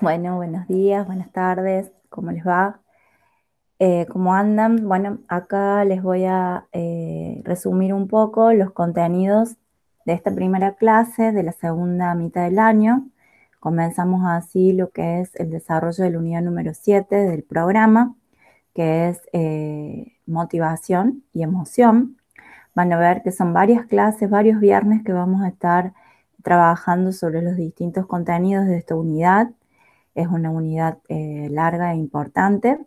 Bueno, buenos días, buenas tardes, ¿cómo les va? ¿Cómo andan? Bueno, acá les voy a resumir un poco los contenidos de esta primera clase de la segunda mitad del año. Comenzamos así lo que es el desarrollo de la unidad número 7 del programa, que es motivación y emoción. Van a ver que son varias clases, varios viernes que vamos a estar trabajando sobre los distintos contenidos de esta unidad. Es una unidad larga e importante.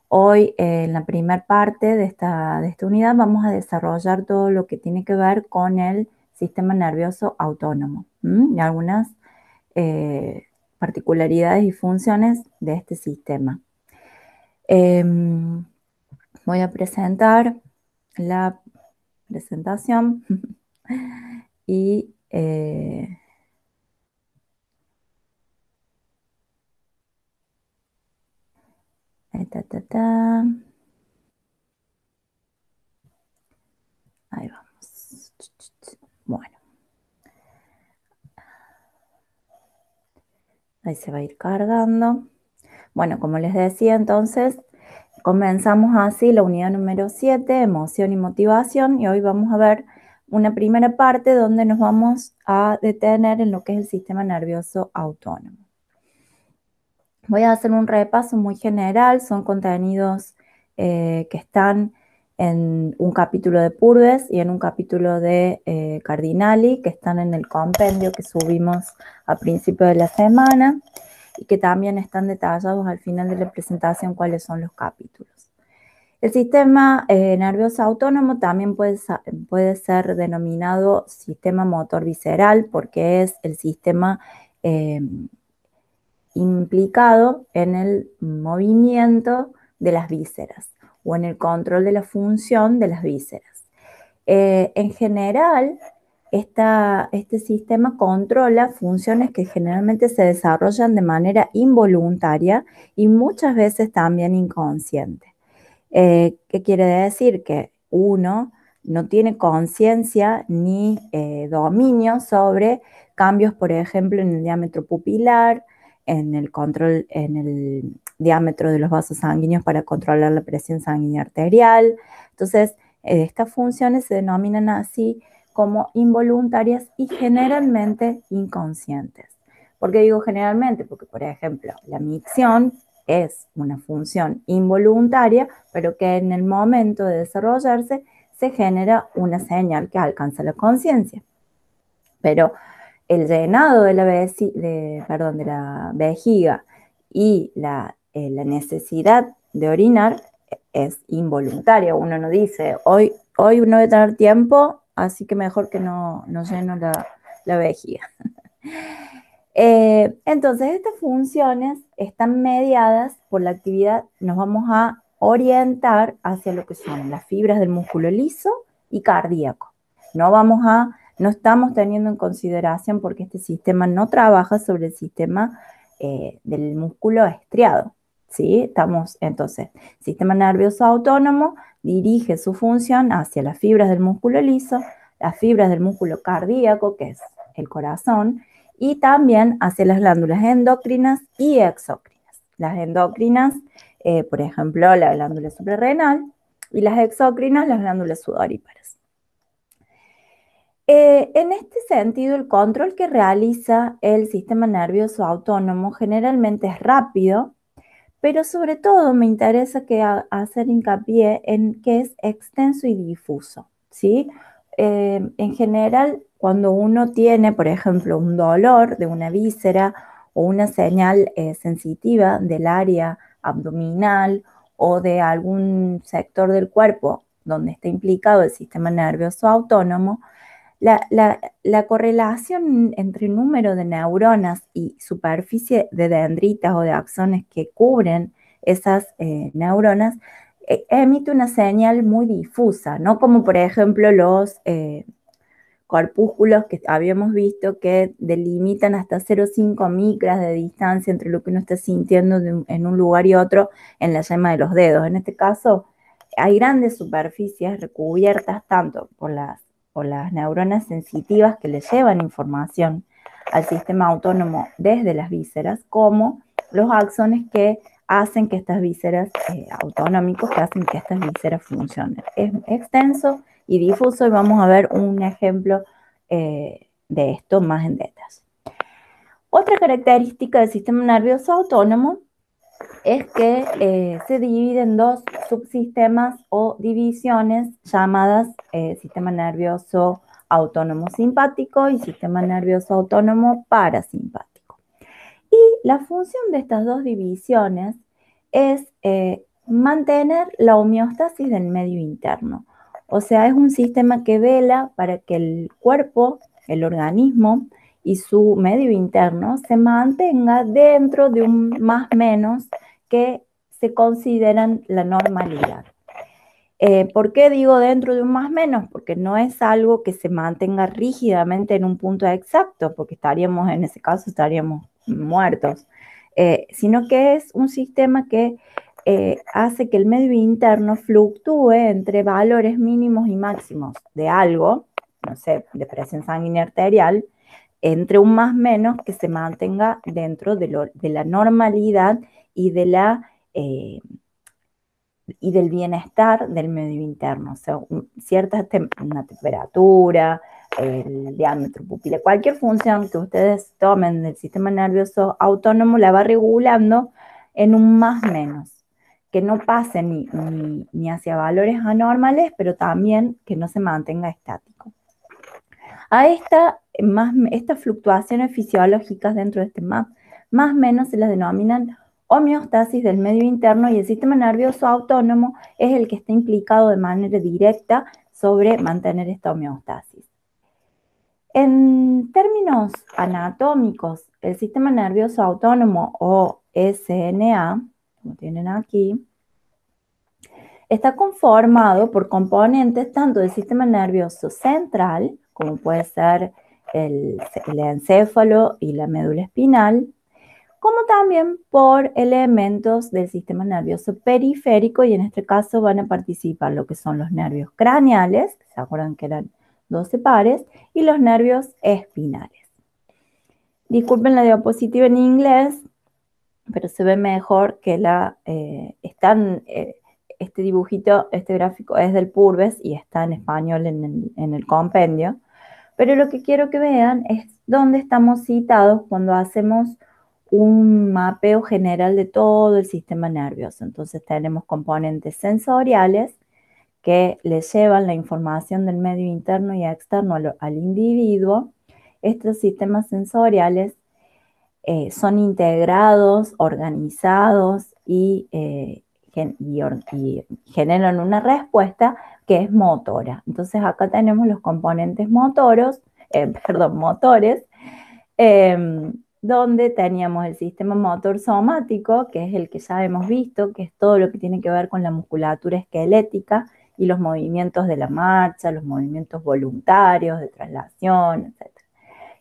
Hoy, en la primera parte de esta unidad, vamos a desarrollar todo lo que tiene que ver con el sistema nervioso autónomo y algunas particularidades y funciones de este sistema. Voy a presentar la presentación y ta, ta, ta. Ahí vamos. Bueno, ahí se va a ir cargando. Bueno, como les decía, entonces, comenzamos así la unidad número 7, emoción y motivación, y hoy vamos a ver una primera parte donde nos vamos a detener en lo que es el sistema nervioso autónomo. Voy a hacer un repaso muy general, son contenidos que están en un capítulo de Purves y en un capítulo de Cardinali, que están en el compendio que subimos a principio de la semana y que también están detallados al final de la presentación cuáles son los capítulos. El sistema nervioso autónomo también puede ser denominado sistema motor visceral porque es el sistema implicado en el movimiento de las vísceras o en el control de la función de las vísceras. En general, este sistema controla funciones que generalmente se desarrollan de manera involuntaria y muchas veces también inconsciente. ¿Qué quiere decir? Que uno no tiene conciencia ni dominio sobre cambios, por ejemplo, en el diámetro pupilar, en el control, en el diámetro de los vasos sanguíneos para controlar la presión sanguínea arterial. Entonces, estas funciones se denominan así como involuntarias y generalmente inconscientes. ¿Por qué digo generalmente? Porque, por ejemplo, la micción es una función involuntaria, pero que en el momento de desarrollarse se genera una señal que alcanza la conciencia. Pero el llenado de la vejiga y la necesidad de orinar es involuntaria. Uno no dice, hoy no voy a tener tiempo, así que mejor que no lleno la vejiga. Entonces, estas funciones están mediadas por la actividad, nos vamos a orientar hacia lo que son las fibras del músculo liso y cardíaco. No estamos teniendo en consideración porque este sistema no trabaja sobre el sistema del músculo estriado. ¿Sí? Entonces, el sistema nervioso autónomo dirige su función hacia las fibras del músculo liso, las fibras del músculo cardíaco, que es el corazón, y también hacia las glándulas endocrinas y exócrinas. Las endocrinas, por ejemplo, la glándula suprarrenal, y las exócrinas, las glándulas sudoríparas. En este sentido, el control que realiza el sistema nervioso autónomo generalmente es rápido, pero sobre todo me interesa hacer hincapié en que es extenso y difuso, ¿sí? En general, cuando uno tiene, por ejemplo, un dolor de una víscera o una señal sensitiva del área abdominal o de algún sector del cuerpo donde está implicado el sistema nervioso autónomo, la correlación entre número de neuronas y superficie de dendritas o de axones que cubren esas neuronas emite una señal muy difusa, no como por ejemplo los corpúsculos que habíamos visto que delimitan hasta 0,5 micras de distancia entre lo que uno está sintiendo en un lugar y otro en la yema de los dedos. En este caso, hay grandes superficies recubiertas tanto por las neuronas sensitivas que le llevan información al sistema autónomo desde las vísceras, como los axones que hacen que estas vísceras autonómicos, que hacen que estas vísceras funcionen. Es extenso y difuso y vamos a ver un ejemplo de esto más en detalle. Otra característica del sistema nervioso autónomo es que se divide en dos subsistemas o divisiones llamadas sistema nervioso autónomo simpático y sistema nervioso autónomo parasimpático. Y la función de estas dos divisiones es mantener la homeostasis del medio interno. O sea, es un sistema que vela para que el cuerpo, el organismo y su medio interno se mantenga dentro de un más menos que se consideran la normalidad. ¿Por qué digo dentro de un más menos? Porque no es algo que se mantenga rígidamente en un punto exacto, porque estaríamos, en ese caso, estaríamos muertos, sino que es un sistema que hace que el medio interno fluctúe entre valores mínimos y máximos de algo, no sé, de presión sanguínea arterial, entre un más menos que se mantenga dentro de la normalidad y y del bienestar del medio interno, o sea, una temperatura, el diámetro pupilar, cualquier función que ustedes tomen del sistema nervioso autónomo la va regulando en un más menos, que no pase ni hacia valores anormales, pero también que no se mantenga estático. A estas fluctuaciones fisiológicas dentro de este más menos se las denominan homeostasis del medio interno y el sistema nervioso autónomo es el que está implicado de manera directa sobre mantener esta homeostasis. En términos anatómicos, el sistema nervioso autónomo o SNA, como tienen aquí, está conformado por componentes tanto del sistema nervioso central, como puede ser el encéfalo y la médula espinal, como también por elementos del sistema nervioso periférico, y en este caso van a participar lo que son los nervios craneales, ¿se acuerdan que eran 12 pares? Y los nervios espinales. Disculpen la diapositiva en inglés, pero se ve mejor que este dibujito, este gráfico es del Purves y está en español en el compendio, pero lo que quiero que vean es dónde estamos citados cuando hacemos un mapeo general de todo el sistema nervioso. Entonces tenemos componentes sensoriales que le llevan la información del medio interno y externo al individuo. Estos sistemas sensoriales son integrados, organizados y generan una respuesta que es motora. Entonces acá tenemos los componentes motores, donde teníamos el sistema motor somático, que es el que ya hemos visto, que es todo lo que tiene que ver con la musculatura esquelética y los movimientos de la marcha, los movimientos voluntarios de traslación, etc.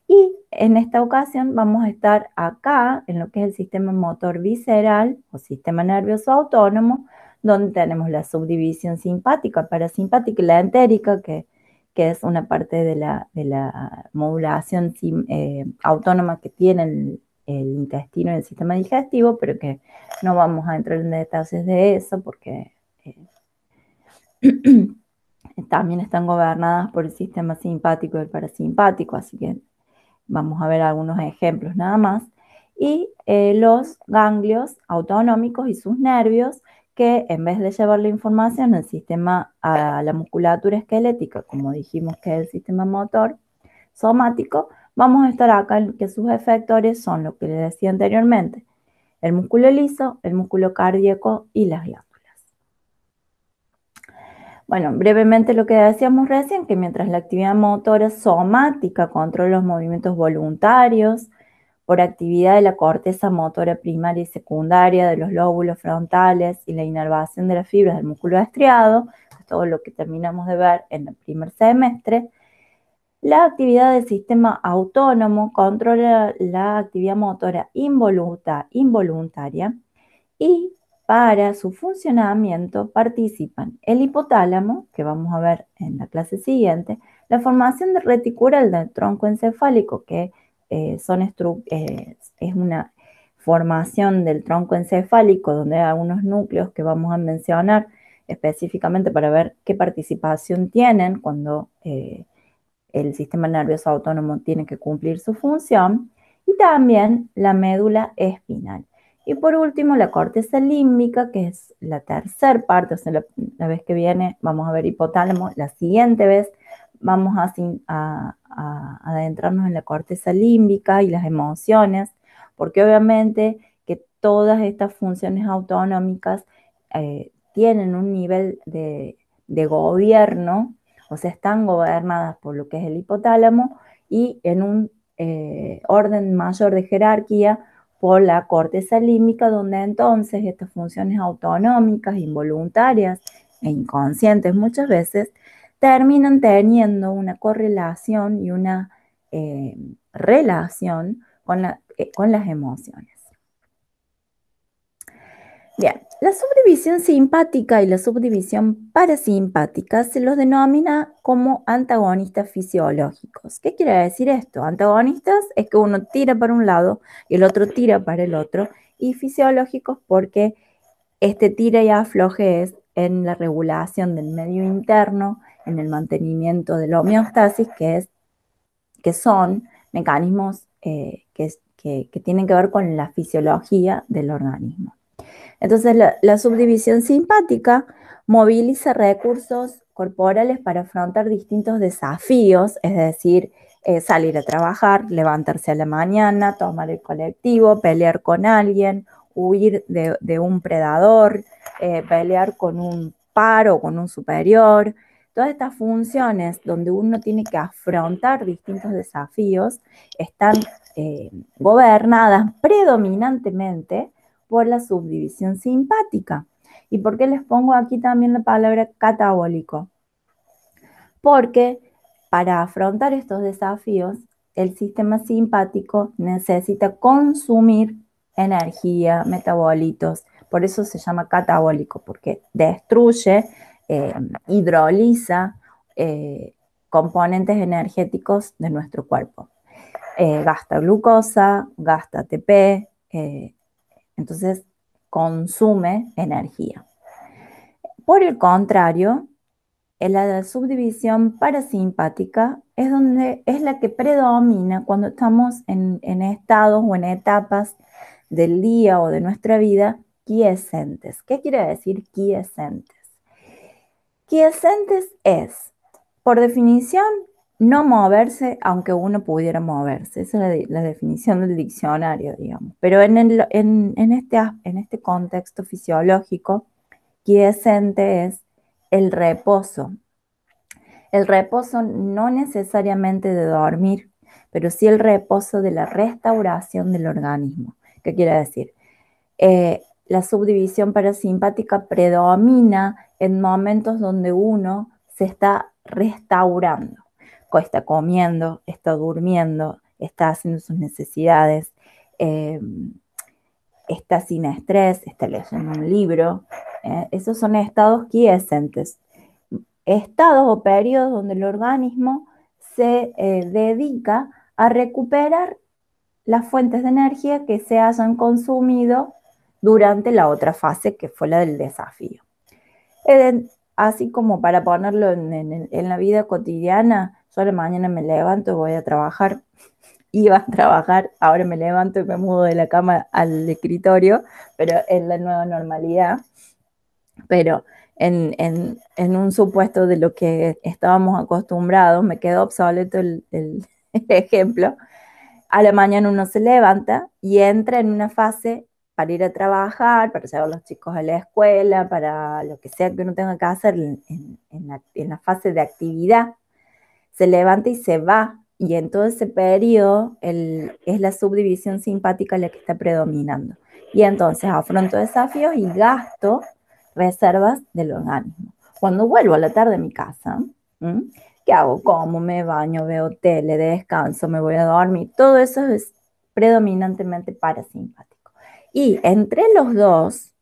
Y en esta ocasión vamos a estar acá en lo que es el sistema motor visceral o sistema nervioso autónomo, donde tenemos la subdivisión simpática, parasimpática y la entérica, que es una parte de la modulación autónoma que tiene el intestino y el sistema digestivo, pero que no vamos a entrar en detalles de eso porque también están gobernadas por el sistema simpático y el parasimpático, así que vamos a ver algunos ejemplos nada más. Y los ganglios autonómicos y sus nervios, que en vez de llevar la información al sistema, a la musculatura esquelética, como dijimos que es el sistema motor somático, vamos a estar acá en que sus efectores son lo que les decía anteriormente, el músculo liso, el músculo cardíaco y las glándulas. Bueno, brevemente lo que decíamos recién, que mientras la actividad motora somática controla los movimientos voluntarios, por actividad de la corteza motora primaria y secundaria, de los lóbulos frontales y la inervación de las fibras del músculo estriado, todo lo que terminamos de ver en el primer semestre, la actividad del sistema autónomo controla la actividad motora involuntaria y para su funcionamiento participan el hipotálamo, que vamos a ver en la clase siguiente, la formación reticular del tronco encefálico, que es una formación del tronco encefálico, donde hay algunos núcleos que vamos a mencionar específicamente para ver qué participación tienen cuando el sistema nervioso autónomo tiene que cumplir su función, y también la médula espinal. Y por último, la corteza límbica, que es la tercera parte, o sea, la vez que viene vamos a ver hipotálamo, la siguiente vez vamos a adentrarnos en la corteza límbica y las emociones, porque obviamente que todas estas funciones autonómicas tienen un nivel de gobierno, o sea, están gobernadas por lo que es el hipotálamo y en un orden mayor de jerarquía por la corteza límbica, donde entonces estas funciones autonómicas, involuntarias e inconscientes muchas veces terminan teniendo una correlación y una relación con las emociones. Bien, la subdivisión simpática y la subdivisión parasimpática se los denomina como antagonistas fisiológicos. ¿Qué quiere decir esto? Antagonistas es que uno tira para un lado y el otro tira para el otro, y fisiológicos porque este tira y afloje es en la regulación del medio interno, en el mantenimiento de la homeostasis, que son mecanismos que tienen que ver con la fisiología del organismo. Entonces, la subdivisión simpática moviliza recursos corporales para afrontar distintos desafíos, es decir, salir a trabajar, levantarse a la mañana, tomar el colectivo, pelear con alguien, huir de un predador, pelear con un par o con un superior. Todas estas funciones donde uno tiene que afrontar distintos desafíos están gobernadas predominantemente por la subdivisión simpática. ¿Y por qué les pongo aquí también la palabra catabólico? Porque para afrontar estos desafíos, el sistema simpático necesita consumir energía, metabolitos. Por eso se llama catabólico, porque destruye, hidroliza componentes energéticos de nuestro cuerpo. Gasta glucosa, gasta ATP, entonces consume energía. Por el contrario, la subdivisión parasimpática es la que predomina cuando estamos en estados o en etapas del día o de nuestra vida quiescentes. ¿Qué quiere decir quiescentes? Quiescentes es, por definición, no moverse aunque uno pudiera moverse. Esa es la definición del diccionario, digamos. Pero en este contexto fisiológico, quiescente es el reposo. El reposo no necesariamente de dormir, pero sí el reposo de la restauración del organismo. ¿Qué quiere decir? La subdivisión parasimpática predomina en momentos donde uno se está restaurando. Está comiendo, está durmiendo, está haciendo sus necesidades, está sin estrés, está leyendo un libro. Esos son estados quiescentes. Estados o periodos donde el organismo se dedica a recuperar las fuentes de energía que se hayan consumido durante la otra fase, que fue la del desafío. Así como para ponerlo en la vida cotidiana, yo a la mañana me levanto, voy a trabajar, iba a trabajar, ahora me levanto y me mudo de la cama al escritorio, pero es la nueva normalidad. Pero en un supuesto de lo que estábamos acostumbrados, me quedó obsoleto el ejemplo. A la mañana uno se levanta y entra en una fase para ir a trabajar, para llevar a los chicos a la escuela, para lo que sea que uno tenga que hacer en la fase de actividad. Se levanta y se va, y en todo ese periodo es la subdivisión simpática la que está predominando. Y entonces afronto desafíos y gasto reservas del organismo. Cuando vuelvo a la tarde a mi casa, ¿qué hago? Como, me baño, veo tele, descanso, me voy a dormir. Todo eso es predominantemente parasimpático. Y entre los dos,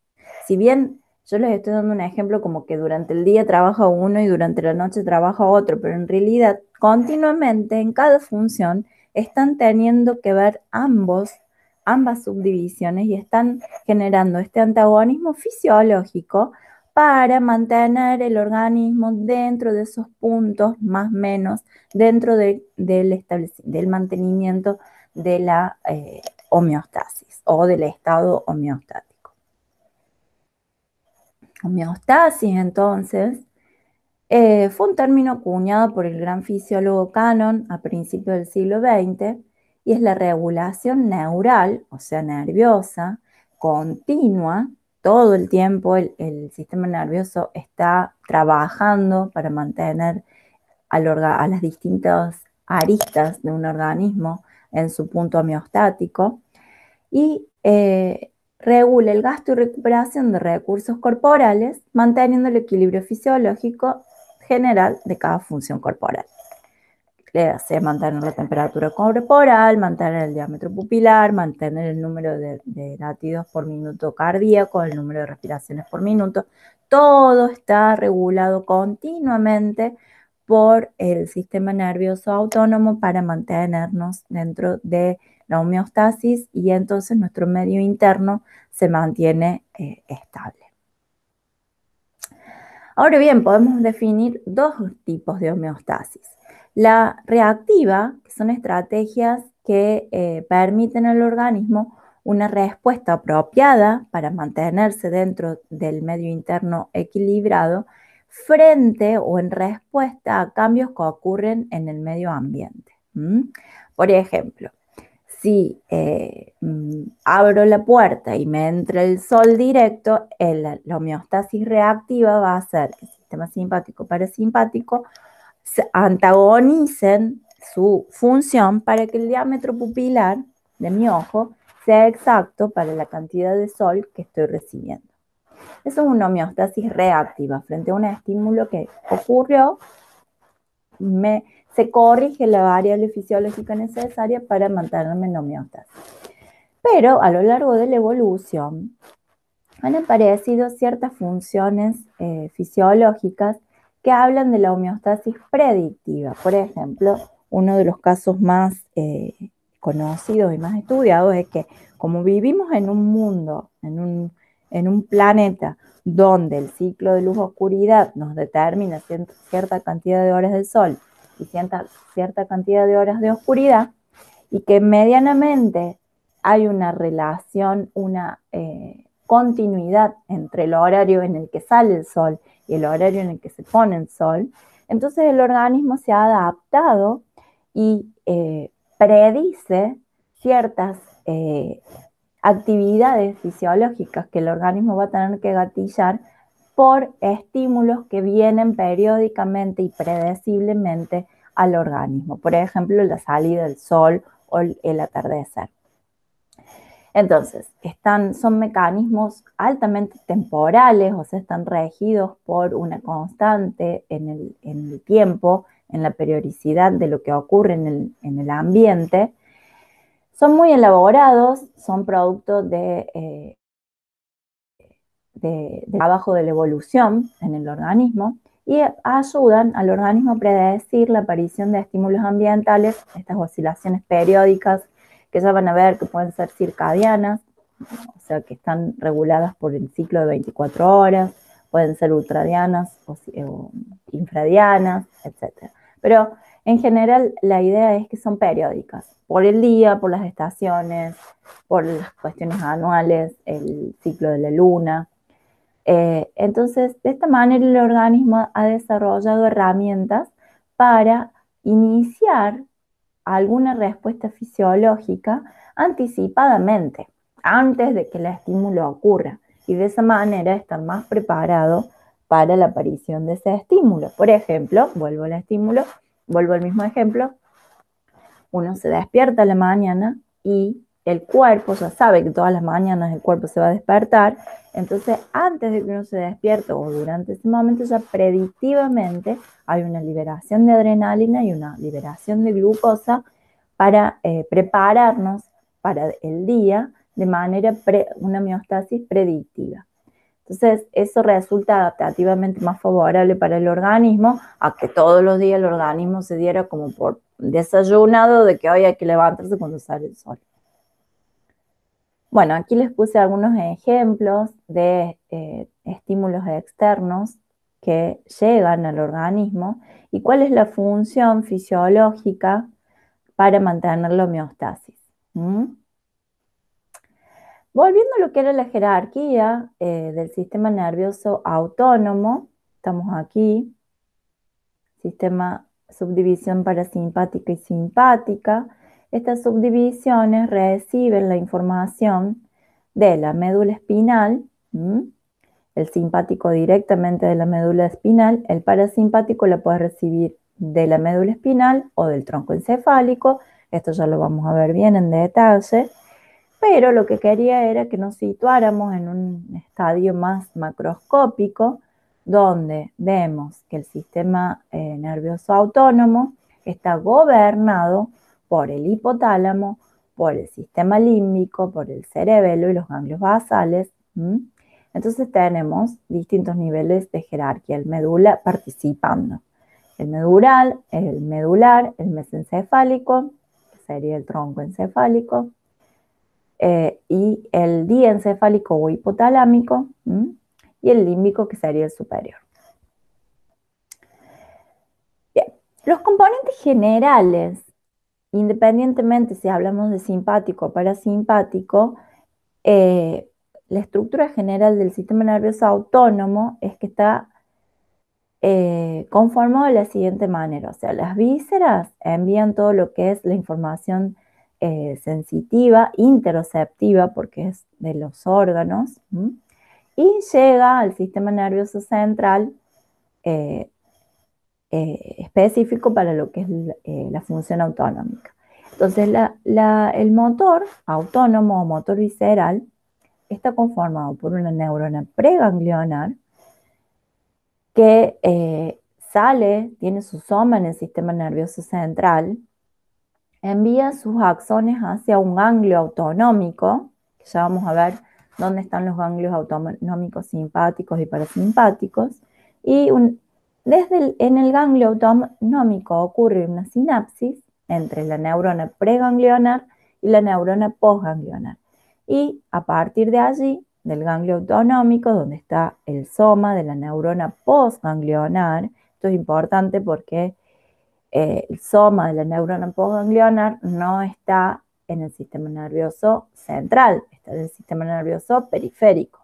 si bien yo les estoy dando un ejemplo como que durante el día trabaja uno y durante la noche trabaja otro, pero en realidad continuamente en cada función están teniendo que ver ambos ambas subdivisiones y están generando este antagonismo fisiológico para mantener el organismo dentro de esos puntos, más o menos, dentro del mantenimiento de la homeostasis o del estado homeostático. Homeostasis, entonces, fue un término acuñado por el gran fisiólogo Cannon a principios del siglo XX y es la regulación neural, o sea, nerviosa, continua. Todo el tiempo el sistema nervioso está trabajando para mantener a las distintas aristas de un organismo en su punto homeostático y regula el gasto y recuperación de recursos corporales, manteniendo el equilibrio fisiológico general de cada función corporal. Le hace mantener la temperatura corporal, mantener el diámetro pupilar, mantener el número de latidos por minuto cardíaco, el número de respiraciones por minuto. Todo está regulado continuamente por el sistema nervioso autónomo para mantenernos dentro de la homeostasis y entonces nuestro medio interno se mantiene estable. Ahora bien, podemos definir dos tipos de homeostasis. La reactiva, que son estrategias que permiten al organismo una respuesta apropiada para mantenerse dentro del medio interno equilibrado frente o en respuesta a cambios que ocurren en el medio ambiente. Por ejemplo, si abro la puerta y me entra el sol directo, la homeostasis reactiva va a hacer que el sistema simpático y parasimpático se antagonicen su función para que el diámetro pupilar de mi ojo sea exacto para la cantidad de sol que estoy recibiendo. Eso es una homeostasis reactiva frente a un estímulo que ocurrió, se corrige la variable fisiológica necesaria para mantenerme en homeostasis. Pero a lo largo de la evolución han aparecido ciertas funciones fisiológicas que hablan de la homeostasis predictiva. Por ejemplo, uno de los casos más conocidos y más estudiados es que como vivimos en un mundo, en un planeta donde el ciclo de luz-oscuridad nos determina cierta cantidad de horas del sol y cierta cantidad de horas de oscuridad, y que medianamente hay una relación, una continuidad entre el horario en el que sale el sol y el horario en el que se pone el sol, entonces el organismo se ha adaptado y predice ciertas actividades fisiológicas que el organismo va a tener que gatillar por estímulos que vienen periódicamente y predeciblemente al organismo. Por ejemplo, la salida del sol o el atardecer. Entonces, son mecanismos altamente temporales, o sea, están regidos por una constante en el tiempo, en la periodicidad de lo que ocurre en el ambiente. Son muy elaborados, son producto de trabajo de la evolución en el organismo y ayudan al organismo a predecir la aparición de estímulos ambientales, estas oscilaciones periódicas que ya van a ver que pueden ser circadianas, o sea que están reguladas por el ciclo de 24 horas, pueden ser ultradianas o infradianas, etc. Pero en general la idea es que son periódicas, por el día, por las estaciones, por las cuestiones anuales, el ciclo de la luna. Entonces, de esta manera el organismo ha desarrollado herramientas para iniciar alguna respuesta fisiológica anticipadamente, antes de que el estímulo ocurra, y de esa manera estar más preparado para la aparición de ese estímulo. Por ejemplo, vuelvo al mismo ejemplo, uno se despierta a la mañana y el cuerpo ya sabe que todas las mañanas el cuerpo se va a despertar, entonces antes de que uno se despierte o durante ese momento ya predictivamente hay una liberación de adrenalina y una liberación de glucosa para prepararnos para el día de manera una homeostasis predictiva. Entonces, eso resulta adaptativamente más favorable para el organismo a que todos los días el organismo se diera como por desayunado de que hoy hay que levantarse cuando sale el sol. Bueno, aquí les puse algunos ejemplos de estímulos externos que llegan al organismo y cuál es la función fisiológica para mantener la homeostasis. ¿Mm? Volviendo a lo que era la jerarquía del sistema nervioso autónomo, estamos aquí, sistema subdivisión parasimpática y simpática. Estas subdivisiones reciben la información de la médula espinal, el simpático directamente de la médula espinal, el parasimpático la puede recibir de la médula espinal o del tronco encefálico. Esto ya lo vamos a ver bien en detalle. Pero lo que quería era que nos situáramos en un estadio más macroscópico, donde vemos que el sistema nervioso autónomo está gobernado por el hipotálamo, por el sistema límbico, por el cerebelo y los ganglios basales. Entonces tenemos distintos niveles de jerarquía, el medular participando. El medular, el mesencefálico, que sería el tronco encefálico, y el diencefálico o hipotalámico, y el límbico, que sería el superior. Bien, los componentes generales, independientemente si hablamos de simpático o parasimpático, la estructura general del sistema nervioso autónomo es que está conformado de la siguiente manera. O sea, las vísceras envían todo lo que es la información sensitiva, interoceptiva, porque es de los órganos, y llega al sistema nervioso central específico para lo que es la función autonómica. Entonces, el motor autónomo o motor visceral está conformado por una neurona preganglionar que tiene su soma en el sistema nervioso central, envía sus axones hacia un ganglio autonómico, que ya vamos a ver dónde están los ganglios autonómicos simpáticos y parasimpáticos, y en el ganglio autonómico ocurre una sinapsis entre la neurona preganglionar y la neurona postganglionar. Y a partir de allí, del ganglio autonómico, donde está el soma de la neurona postganglionar, esto es importante porque el soma de la neurona postganglionar no está en el sistema nervioso central, está en el sistema nervioso periférico.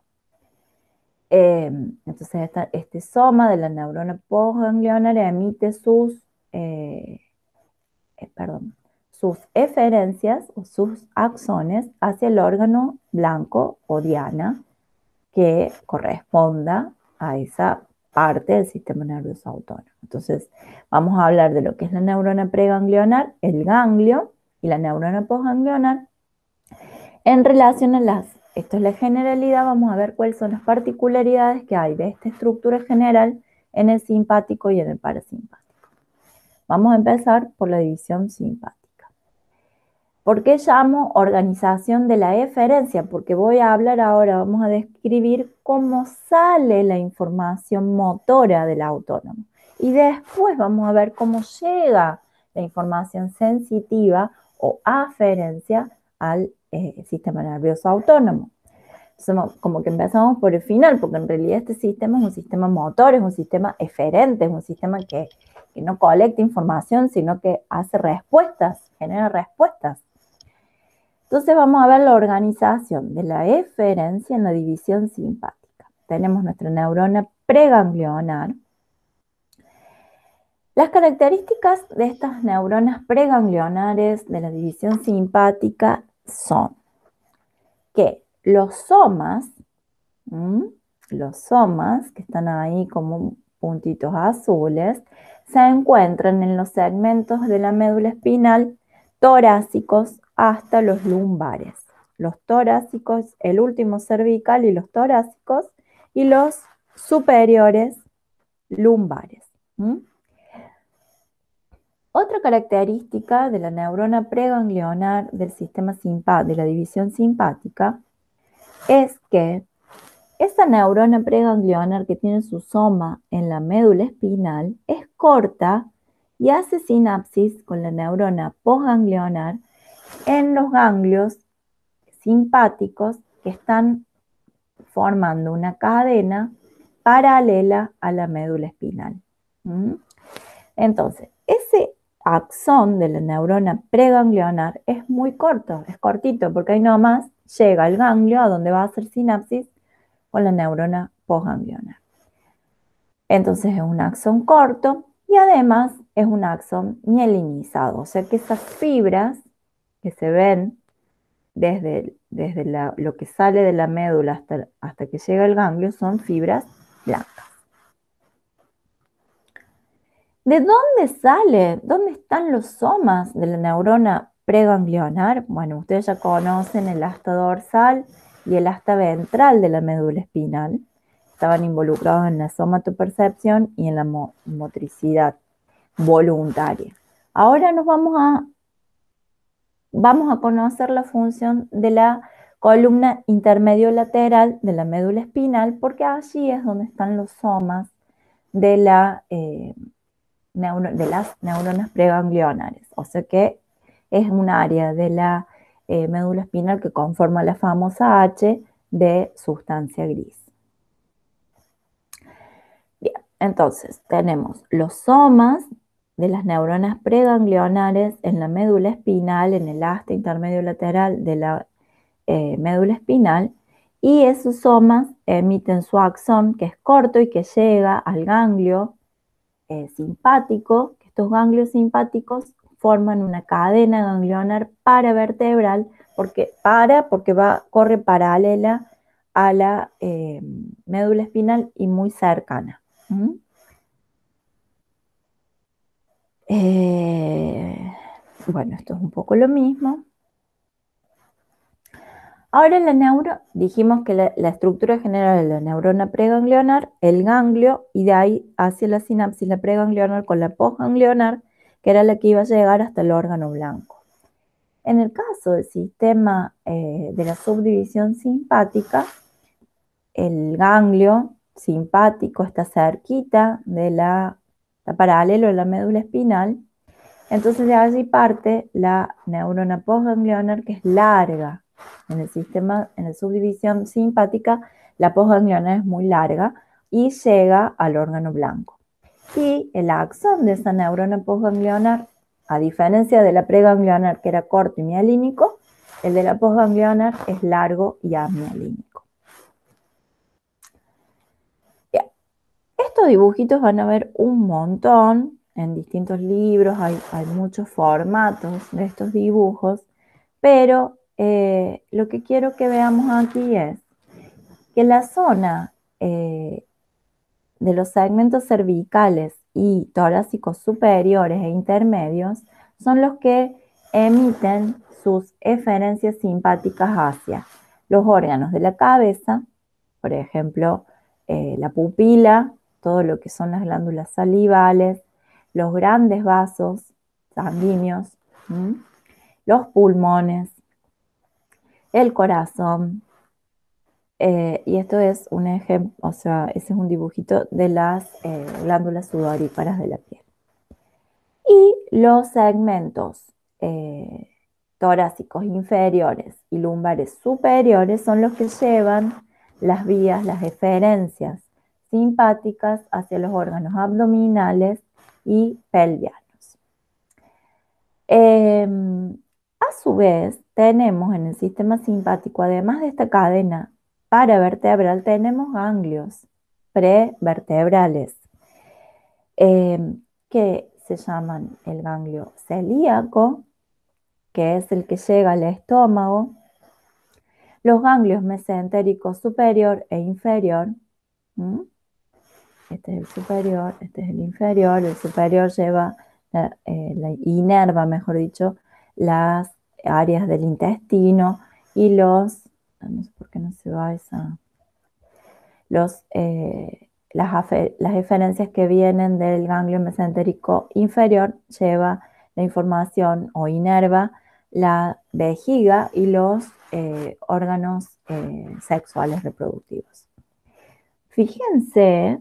Entonces, este soma de la neurona postganglionar emite sus eferencias o sus axones hacia el órgano blanco o diana que corresponda a esa parte del sistema nervioso autónomo. Entonces, vamos a hablar de lo que es la neurona preganglionar, el ganglio y la neurona postganglionar. En relación a esto es la generalidad, vamos a ver cuáles son las particularidades que hay de esta estructura general en el simpático y en el parasimpático. Vamos a empezar por la división simpática. ¿Por qué llamo organización de la eferencia? Porque voy a hablar ahora, vamos a describir cómo sale la información motora del autónomo. Y después vamos a ver cómo llega la información sensitiva o aferencia al sistema nervioso autónomo. Entonces, como que empezamos por el final, porque en realidad este sistema es un sistema motor, es un sistema eferente, es un sistema que no colecta información, sino que hace respuestas, genera respuestas. Entonces vamos a ver la organización de la eferencia en la división simpática. Tenemos nuestra neurona preganglionar. Las características de estas neuronas preganglionares de la división simpática son que los somas, que están ahí como puntitos azules, se encuentran en los segmentos de la médula espinal torácicos hasta los lumbares. Los torácicos, el último cervical y los torácicos, y los superiores lumbares. Otra característica de la neurona preganglionar del sistema de la división simpática es que esa neurona preganglionar que tiene su soma en la médula espinal es corta y hace sinapsis con la neurona postganglionar en los ganglios simpáticos que están formando una cadena paralela a la médula espinal. ¿Mm? Entonces, ese axón de la neurona preganglionar es muy corto, es cortito, porque ahí nomás llega al ganglio a donde va a hacer sinapsis con la neurona postganglionar. Entonces es un axón corto y además es un axón mielinizado, o sea que esas fibras que se ven desde lo que sale de la médula hasta que llega al ganglio son fibras blancas. ¿De dónde sale? ¿Dónde están los somas de la neurona preganglionar? Bueno, ustedes ya conocen el asta dorsal y el asta ventral de la médula espinal. Estaban involucrados en la somatopercepción y en la motricidad voluntaria. Ahora vamos a conocer la función de la columna intermedio lateral de la médula espinal, porque allí es donde están los somas de las neuronas preganglionares. O sea que es un área de la médula espinal que conforma la famosa H de sustancia gris. Bien, entonces tenemos los somas de las neuronas preganglionares en la médula espinal, en el asta intermedio lateral de la médula espinal, y esos somas emiten su axón, que es corto y que llega al ganglio simpático, que estos ganglios simpáticos forman una cadena ganglionar paravertebral, porque corre paralela a la médula espinal y muy cercana. ¿Mm? Bueno, esto es un poco lo mismo. Ahora dijimos que la estructura general de la neurona preganglionar, el ganglio, y de ahí hacia la sinapsis, la preganglionar con la postganglionar, que era la que iba a llegar hasta el órgano blanco. En el caso del sistema de la subdivisión simpática, el ganglio simpático está cerquita está paralelo a la médula espinal. Entonces de allí parte la neurona postganglionar, que es larga. En la subdivisión simpática, la postganglionar es muy larga y llega al órgano blanco. Y el axón de esa neurona postganglionar, a diferencia de la preganglionar, que era corto y mielínico, el de la postganglionar es largo y amialínico. Bien. Estos dibujitos van a ver un montón en distintos libros, hay muchos formatos de estos dibujos, pero lo que quiero que veamos aquí es que la zona de los segmentos cervicales y torácicos superiores e intermedios son los que emiten sus eferencias simpáticas hacia los órganos de la cabeza, por ejemplo, la pupila, todo lo que son las glándulas salivales, los grandes vasos sanguíneos, los pulmones, el corazón. Y esto es un ejemplo, o sea, ese es un dibujito de las glándulas sudoríparas de la piel. Y los segmentos torácicos inferiores y lumbares superiores son los que llevan las vías, las eferencias simpáticas hacia los órganos abdominales y pelvianos. A su vez, tenemos en el sistema simpático, además de esta cadena paravertebral, tenemos ganglios prevertebrales que se llaman el ganglio celíaco, que es el que llega al estómago, los ganglios mesentéricos superior e inferior. Este es el superior, este es el inferior. El superior inerva, mejor dicho, las áreas del intestino y no sé por qué no se va las eferencias que vienen del ganglio mesentérico inferior lleva la información o inerva la vejiga y los órganos sexuales reproductivos. Fíjense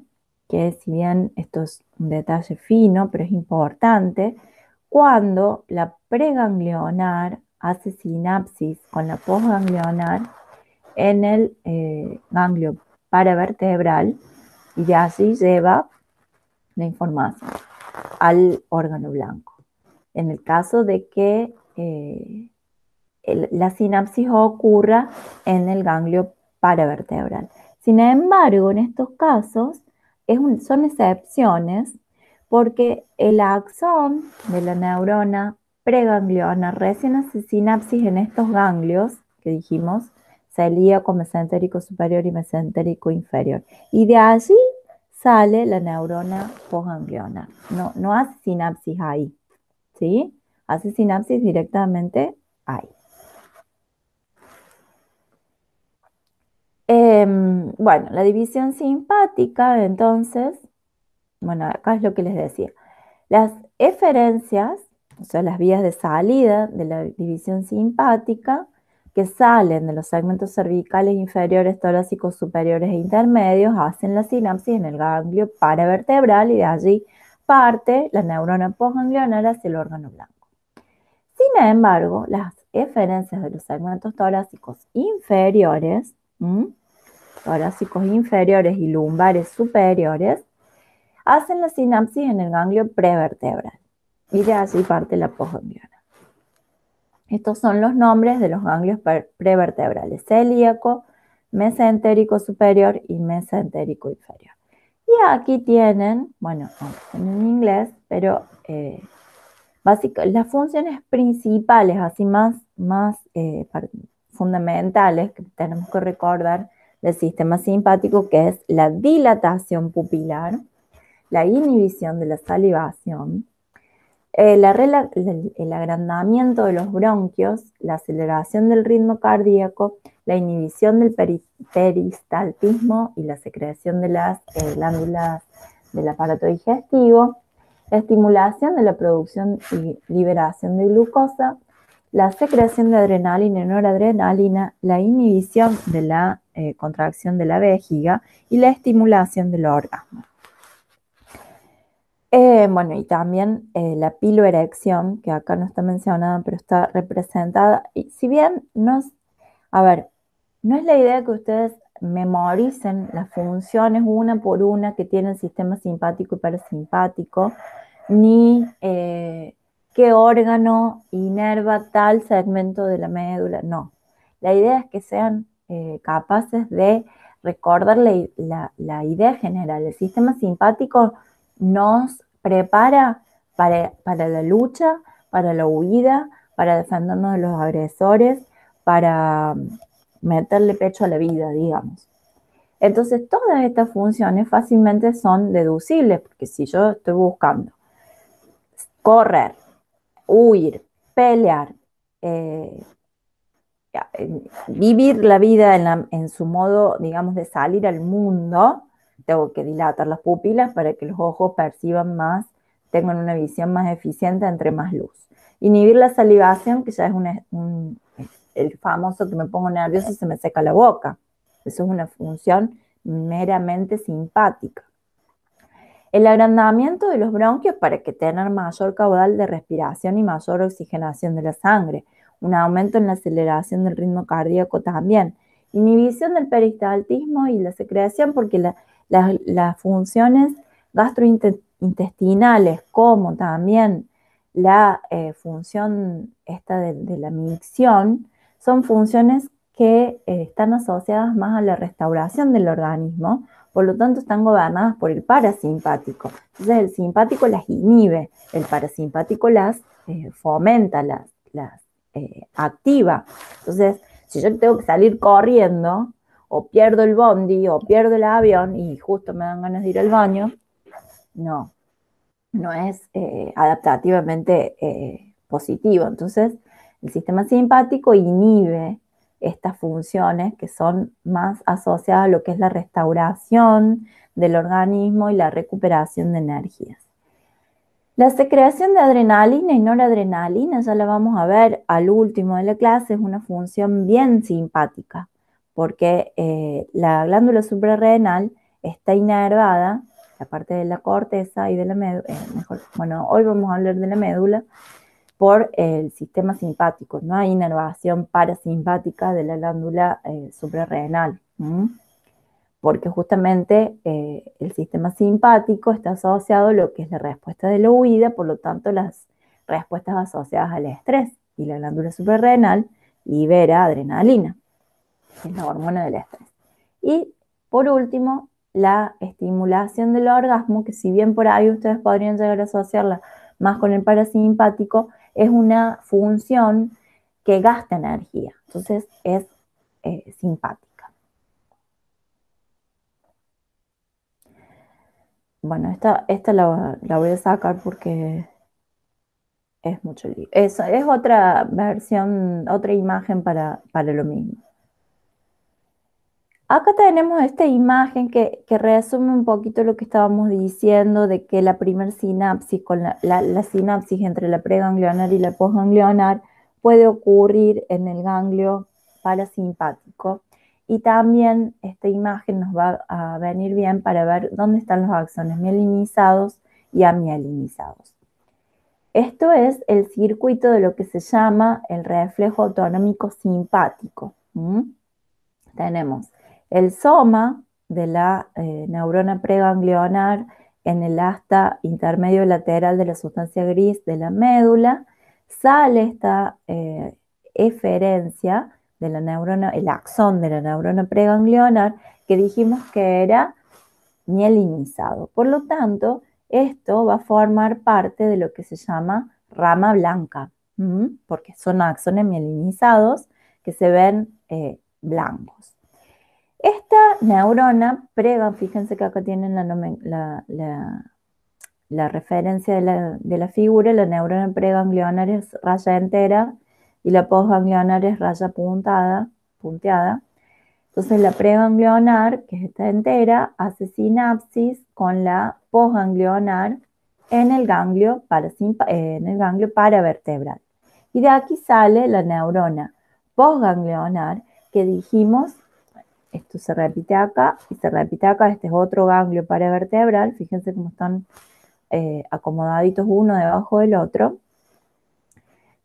que, si bien esto es un detalle fino, pero es importante, cuando la preganglionar hace sinapsis con la postganglionar en el ganglio paravertebral y de allí lleva la información al órgano blanco. En el caso de que la sinapsis ocurra en el ganglio paravertebral. Sin embargo, en estos casos son excepciones porque el axón de la neurona pregangliona recién hace sinapsis en estos ganglios que dijimos, celíaco, mesentérico superior y mesentérico inferior. Y de allí sale la neurona postgangliona. No hace sinapsis ahí, ¿sí? Hace sinapsis directamente ahí. Bueno, la división simpática, entonces, bueno, acá es lo que les decía. Las eferencias, o sea, las vías de salida de la división simpática, que salen de los segmentos cervicales inferiores, torácicos superiores e intermedios, hacen la sinapsis en el ganglio paravertebral y de allí parte la neurona postganglionar hacia el órgano blanco. Sin embargo, las eferencias de los segmentos torácicos inferiores, torácicos inferiores y lumbares superiores, hacen la sinapsis en el ganglio prevertebral y de allí parte la postgangliona. Estos son los nombres de los ganglios prevertebrales: celíaco, mesentérico superior y mesentérico inferior. Y aquí tienen, bueno, en inglés, pero las funciones principales, así más fundamentales que tenemos que recordar del sistema simpático, que es la dilatación pupilar, la inhibición de la salivación, el agrandamiento de los bronquios, la aceleración del ritmo cardíaco, la inhibición del peristaltismo y la secreción de las glándulas del aparato digestivo, la estimulación de la producción y liberación de glucosa, la secreción de adrenalina y noradrenalina, la inhibición de la contracción de la vejiga y la estimulación del orgasmo. Bueno, y también la piloerección, que acá no está mencionada, pero está representada. Y si bien no es la idea que ustedes memoricen las funciones una por una que tiene el sistema simpático y parasimpático, ni qué órgano inerva tal segmento de la médula, no. La idea es que sean capaces de recordar la idea general. El sistema simpático nos prepara para la lucha, para la huida, para defendernos de los agresores, para meterle pecho a la vida, digamos. Entonces, todas estas funciones fácilmente son deducibles, porque si yo estoy buscando correr, huir, pelear, vivir la vida en su modo, digamos, de salir al mundo, tengo que dilatar las pupilas para que los ojos perciban más, tengan una visión más eficiente entre más luz. Inhibir la salivación, que ya es el famoso que me pongo nervioso y se me seca la boca. Eso es una función meramente simpática. El agrandamiento de los bronquios para que tengan mayor caudal de respiración y mayor oxigenación de la sangre. Un aumento en la aceleración del ritmo cardíaco también. Inhibición del peristaltismo y la secreción, porque las funciones gastrointestinales, como también la función esta de la micción, son funciones que están asociadas más a la restauración del organismo, por lo tanto están gobernadas por el parasimpático. Entonces el simpático las inhibe, el parasimpático las fomenta, las activa. Entonces, si yo tengo que salir corriendo, o pierdo el bondi, o pierdo el avión, y justo me dan ganas de ir al baño, no es adaptativamente positivo. Entonces, el sistema simpático inhibe estas funciones que son más asociadas a lo que es la restauración del organismo y la recuperación de energías. La secreción de adrenalina y noradrenalina, ya la vamos a ver al último de la clase, es una función bien simpática, porque la glándula suprarrenal está inervada, la parte de la corteza y de la médula, bueno, hoy vamos a hablar de la médula, por el sistema simpático. No hay inervación parasimpática de la glándula suprarrenal, porque justamente el sistema simpático está asociado a lo que es la respuesta de la huida, por lo tanto las respuestas asociadas al estrés, y la glándula suprarrenal libera adrenalina, que es la hormona del estrés. Y por último, la estimulación del orgasmo, que si bien por ahí ustedes podrían llegar a asociarla más con el parasimpático, es una función que gasta energía, entonces es simpática. Bueno, esta la voy a sacar porque es mucho lío. Es otra versión, otra imagen para lo mismo. Acá tenemos esta imagen que resume un poquito lo que estábamos diciendo de que la primer sinapsis, con la sinapsis entre la preganglionar y la postganglionar puede ocurrir en el ganglio parasimpático. Y también esta imagen nos va a venir bien para ver dónde están los axones mielinizados y amielinizados. Esto es el circuito de lo que se llama el reflejo autonómico simpático. Tenemos el soma de la neurona preganglionar en el asta intermedio lateral de la sustancia gris de la médula. Sale esta eferencia de la neurona, el axón de la neurona preganglionar, que dijimos que era mielinizado. Por lo tanto, esto va a formar parte de lo que se llama rama blanca, porque son axones mielinizados que se ven blancos. Esta neurona fíjense que acá tienen la referencia de la figura, la neurona preganglionar es raya entera y la postganglionar es raya punteada. Entonces la preganglionar, que está entera, hace sinapsis con la postganglionar en el ganglio paravertebral. Y de aquí sale la neurona postganglionar que dijimos, esto se repite acá y se repite acá, este es otro ganglio paravertebral, fíjense cómo están acomodaditos uno debajo del otro.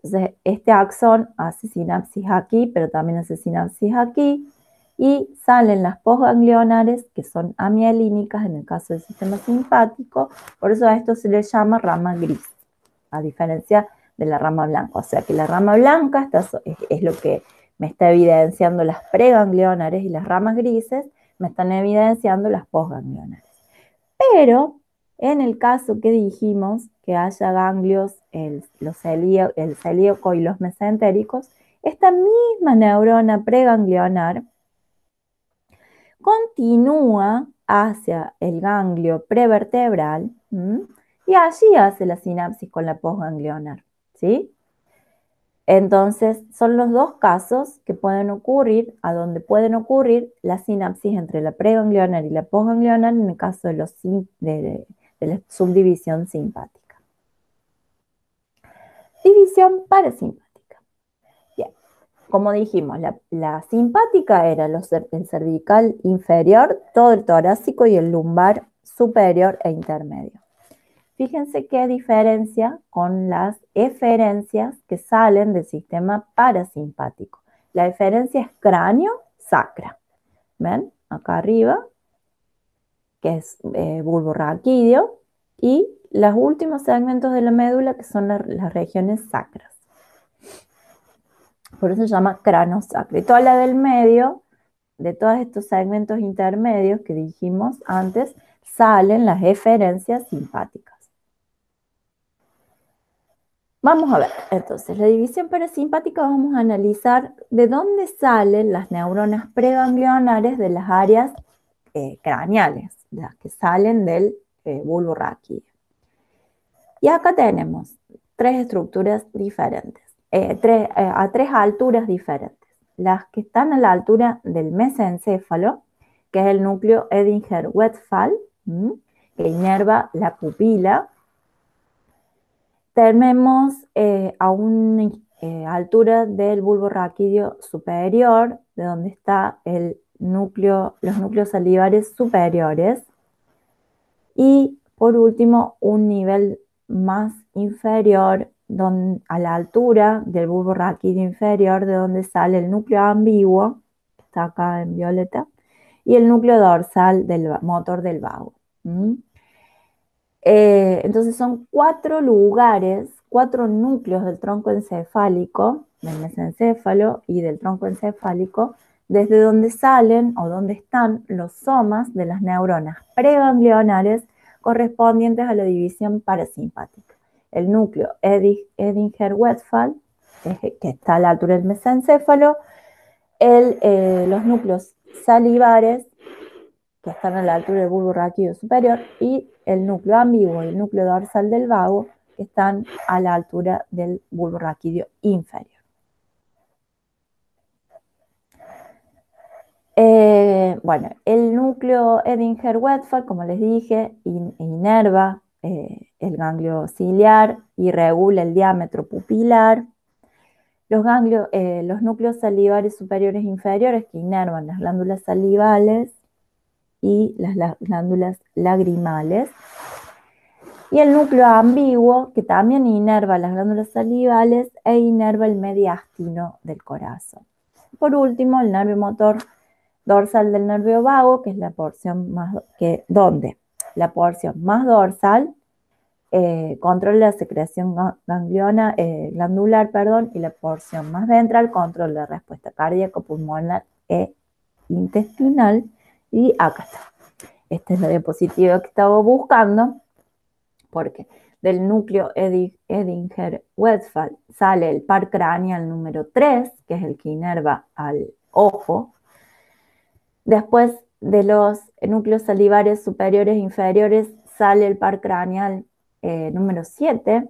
Entonces este axón hace sinapsis aquí, pero también hace sinapsis aquí, y salen las postganglionares, que son amielínicas en el caso del sistema simpático, por eso a esto se le llama rama gris, a diferencia de la rama blanca. O sea que la rama blanca es lo que me está evidenciando las preganglionares, y las ramas grises me están evidenciando las postganglionares. Pero en el caso que dijimos que haya ganglios, el celíaco y los mesentéricos, esta misma neurona preganglionar continúa hacia el ganglio prevertebral y allí hace la sinapsis con la postganglionar, ¿sí? Entonces, son los dos casos que pueden ocurrir, a donde pueden ocurrir la sinapsis entre la preganglionar y la postganglionar en el caso de la subdivisión simpática. División parasimpática. Bien, como dijimos, la simpática era el cervical inferior, todo el torácico y el lumbar superior e intermedio. Fíjense qué diferencia con las eferencias que salen del sistema parasimpático. La eferencia es cráneo-sacra. ¿Ven? Acá arriba, que es bulbo raquídeo, y los últimos segmentos de la médula, que son las regiones sacras. Por eso se llama cráneo-sacra. Y toda la del medio, de todos estos segmentos intermedios que dijimos antes, salen las eferencias simpáticas. Vamos a ver, entonces, la división parasimpática vamos a analizar de dónde salen las neuronas preganglionares de las áreas craneales, las que salen del bulbo raquídeo. Y acá tenemos tres estructuras diferentes, a tres alturas diferentes. Las que están a la altura del mesencéfalo, que es el núcleo Edinger-Westphal, que inerva la pupila. Tenemos a una altura del bulbo raquídeo superior, de donde está los núcleos salivares superiores. Y por último, un nivel más inferior a la altura del bulbo raquídeo inferior, de donde sale el núcleo ambiguo, que está acá en violeta, y el núcleo dorsal del motor del vago. Entonces son 4 lugares, 4 núcleos del tronco encefálico, del mesencéfalo y del tronco encefálico, desde donde salen o donde están los somas de las neuronas preganglionares correspondientes a la división parasimpática. El núcleo Edinger-Westphal, que está a la altura del mesencéfalo, los núcleos salivares, que están a la altura del bulbo raquídeo superior, y el núcleo ambiguo y el núcleo dorsal del vago, que están a la altura del bulbo raquídeo inferior. Bueno, el núcleo Edinger-Westphal, como les dije, inerva el ganglio ciliar y regula el diámetro pupilar. Los núcleos salivares superiores e inferiores, que inervan las glándulas salivales y las glándulas lagrimales. Y el núcleo ambiguo, que también inerva las glándulas salivales e inerva el mediastino del corazón. Por último, el nervio motor dorsal del nervio vago, que es la porción donde la porción más dorsal controla la secreción glandular, y la porción más ventral controla la respuesta cardíaca, pulmonar e intestinal. Y acá está. Esta es la diapositiva que estaba buscando, porque del núcleo Edinger-Westphal sale el par craneal número 3, que es el que inerva al ojo. Después de los núcleos salivares superiores e inferiores sale el par craneal número 7,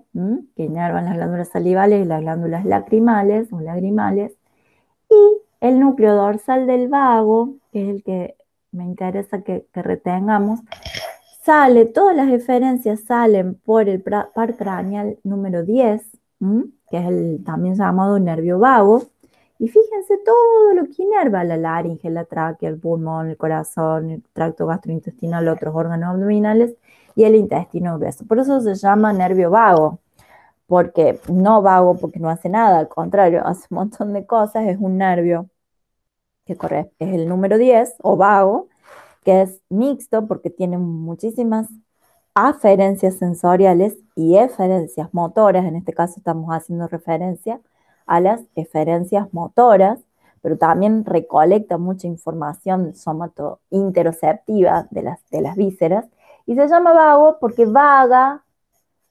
que inervan las glándulas salivales y las glándulas lacrimales o lagrimales. Y el núcleo dorsal del vago, que es el que me interesa que retengamos, todas las eferencias salen por el par craneal número 10, que es el también llamado nervio vago. Y fíjense todo lo que inerva: la laringe, la tráquea, el pulmón, el corazón, el tracto gastrointestinal, otros órganos abdominales y el intestino grueso. Por eso se llama nervio vago, porque no vago porque no hace nada, al contrario, hace un montón de cosas. Es un nervio que es el número 10 o vago, que es mixto porque tiene muchísimas aferencias sensoriales y eferencias motoras. En este caso estamos haciendo referencia a las eferencias motoras, pero también recolecta mucha información somato-interoceptiva de las vísceras, y se llama vago porque vaga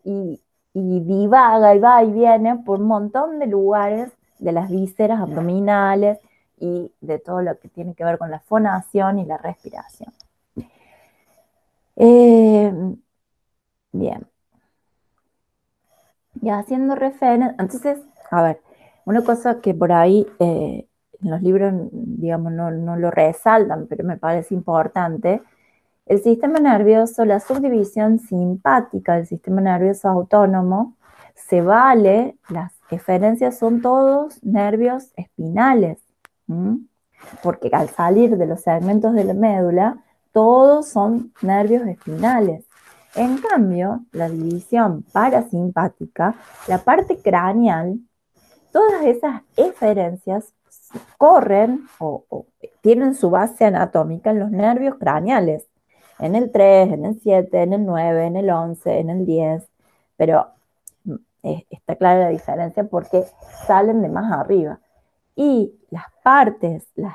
y divaga y va y viene por un montón de lugares de las vísceras abdominales y de todo lo que tiene que ver con la fonación y la respiración. Bien. Y haciendo referencia, entonces, a ver, una cosa que por ahí en los libros, digamos, no lo resaltan, pero me parece importante: el sistema nervioso, la subdivisión simpática del sistema nervioso autónomo, las eferencias son todos nervios espinales, porque al salir de los segmentos de la médula, todos son nervios espinales. En cambio, la división parasimpática, la parte craneal, todas esas eferencias corren o tienen su base anatómica en los nervios craneales, en el 3, en el 7, en el 9, en el 11, en el 10, pero está clara la diferencia porque salen de más arriba. Y las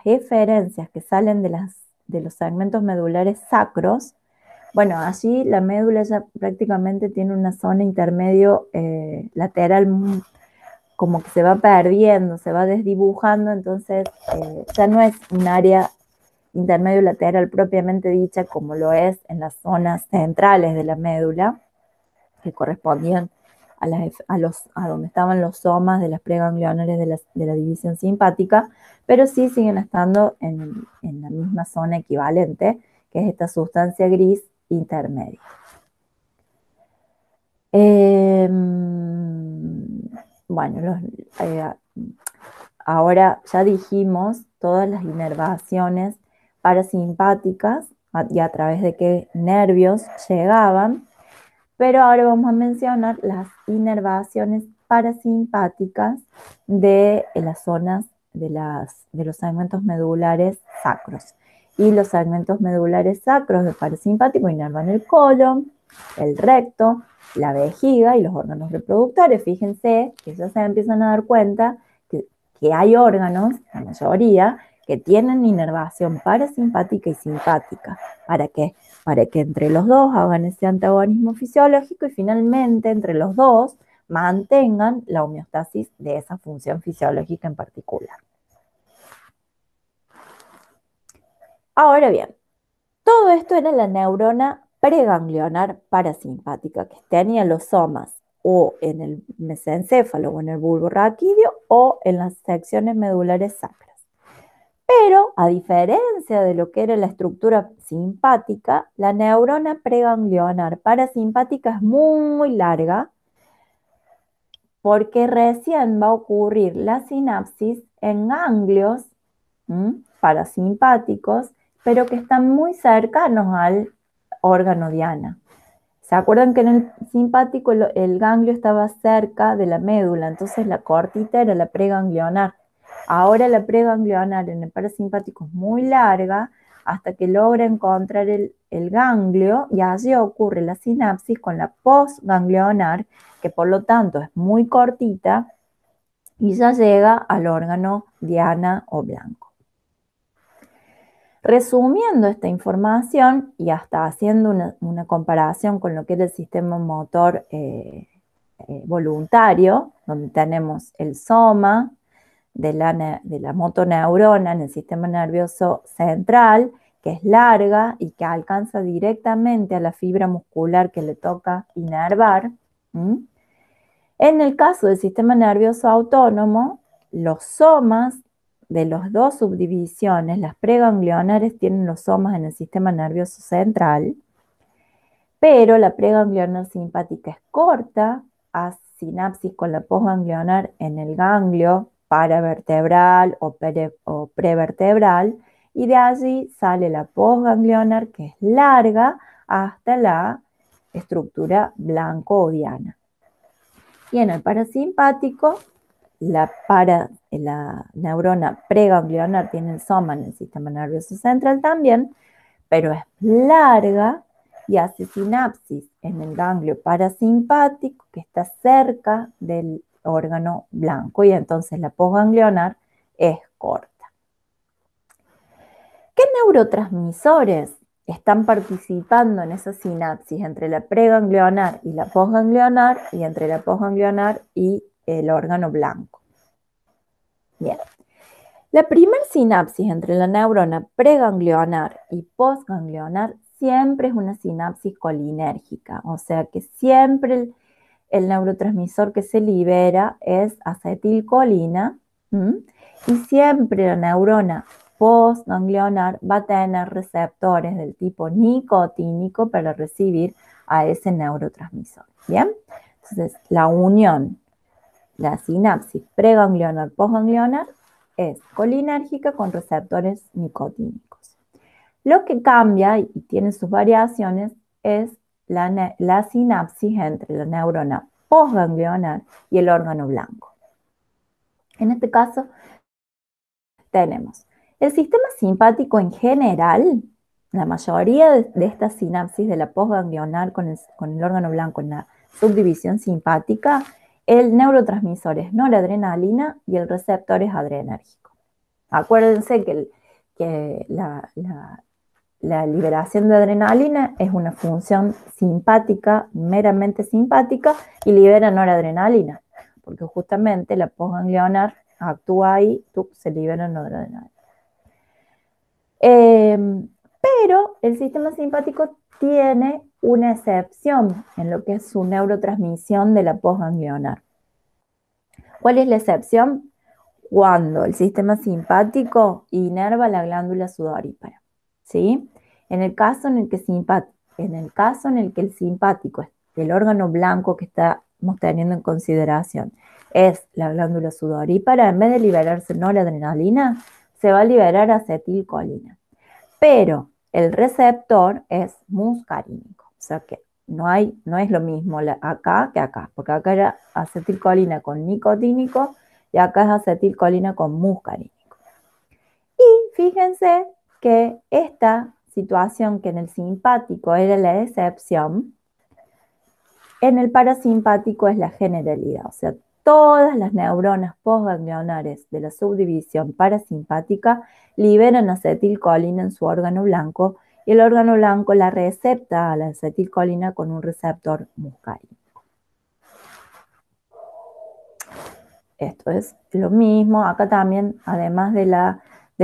eferencias que salen de los segmentos medulares sacros, bueno, allí la médula ya prácticamente tiene una zona intermedio lateral, como que se va perdiendo, se va desdibujando, entonces ya no es un área intermedio lateral propiamente dicha como lo es en las zonas centrales de la médula, que correspondían a donde estaban los somas de las preganglionares de la división simpática, pero sí siguen estando en la misma zona equivalente, que es esta sustancia gris intermedia. Bueno, ahora ya dijimos todas las inervaciones parasimpáticas y a través de qué nervios llegaban, pero ahora vamos a mencionar las inervaciones parasimpáticas de las zonas de los segmentos medulares sacros. Y los segmentos medulares sacros de parasimpático inervan el colon, el recto, la vejiga y los órganos reproductores. Fíjense que ya se empiezan a dar cuenta que hay órganos, la mayoría, que tienen inervación parasimpática y simpática. ¿Para qué? Para que entre los dos hagan ese antagonismo fisiológico y finalmente entre los dos mantengan la homeostasis de esa función fisiológica en particular. Ahora bien, todo esto era la neurona preganglionar parasimpática, que tenía los somas o en el mesencéfalo o en el bulbo raquídeo o en las secciones medulares sacras. Pero, a diferencia de lo que era la estructura simpática, la neurona preganglionar parasimpática es muy larga porque recién va a ocurrir la sinapsis en ganglios parasimpáticos, pero que están muy cercanos al órgano diana. ¿Se acuerdan que en el simpático el ganglio estaba cerca de la médula? Entonces la cortita era la preganglionar. Ahora la preganglionar en el parasimpático es muy larga hasta que logra encontrar el ganglio y allí ocurre la sinapsis con la postganglionar, que por lo tanto es muy cortita y ya llega al órgano diana o blanco. Resumiendo esta información y hasta haciendo una comparación con lo que era el sistema motor voluntario, donde tenemos el soma de la motoneurona en el sistema nervioso central, que es larga y que alcanza directamente a la fibra muscular que le toca inervar. En el caso del sistema nervioso autónomo, los somas de las dos subdivisiones, las preganglionares tienen los somas en el sistema nervioso central, pero la preganglionar simpática es corta, hace sinapsis con la postganglionar en el ganglio paravertebral o prevertebral, y de allí sale la postganglionar, que es larga, hasta la estructura blanco o diana. Y en el parasimpático, la neurona preganglionar tiene el soma en el sistema nervioso central también, pero es larga y hace sinapsis en el ganglio parasimpático que está cerca del órgano blanco, y entonces la postganglionar es corta. ¿Qué neurotransmisores están participando en esa sinapsis entre la preganglionar y la postganglionar y entre la postganglionar y el órgano blanco? Bien. La primera sinapsis entre la neurona preganglionar y postganglionar siempre es una sinapsis colinérgica, o sea que siempre el neurotransmisor que se libera es acetilcolina, y siempre la neurona postganglionar va a tener receptores del tipo nicotínico para recibir a ese neurotransmisor. Bien, entonces la unión, la sinapsis preganglionar postganglionar es colinérgica con receptores nicotínicos. Lo que cambia y tiene sus variaciones es la sinapsis entre la neurona postganglionar y el órgano blanco. En este caso tenemos el sistema simpático en general. La mayoría de estas sinapsis de la postganglionar con el órgano blanco en la subdivisión simpática, el neurotransmisor es noradrenalina y el receptor es adrenérgico. Acuérdense que la liberación de adrenalina es una función simpática, meramente simpática, y libera noradrenalina, porque justamente la postganglionar actúa ahí, se libera noradrenalina. Pero el sistema simpático tiene una excepción en lo que es su neurotransmisión de la postganglionar. ¿Cuál es la excepción? Cuando el sistema simpático inerva la glándula sudorípara, ¿sí? En el caso en el que el simpático es el órgano blanco que estamos teniendo en consideración es la glándula sudorípara, en vez de liberarse noradrenalina, se va a liberar acetilcolina. Pero el receptor es muscarínico, o sea que no es lo mismo acá que acá, porque acá era acetilcolina con nicotínico y acá es acetilcolina con muscarínico. Y fíjense que esta situación que en el simpático era la excepción, en el parasimpático es la generalidad, o sea, todas las neuronas postganglionares de la subdivisión parasimpática liberan acetilcolina en su órgano blanco y el órgano blanco la recepta a la acetilcolina con un receptor muscarínico. Esto es lo mismo, acá también, además de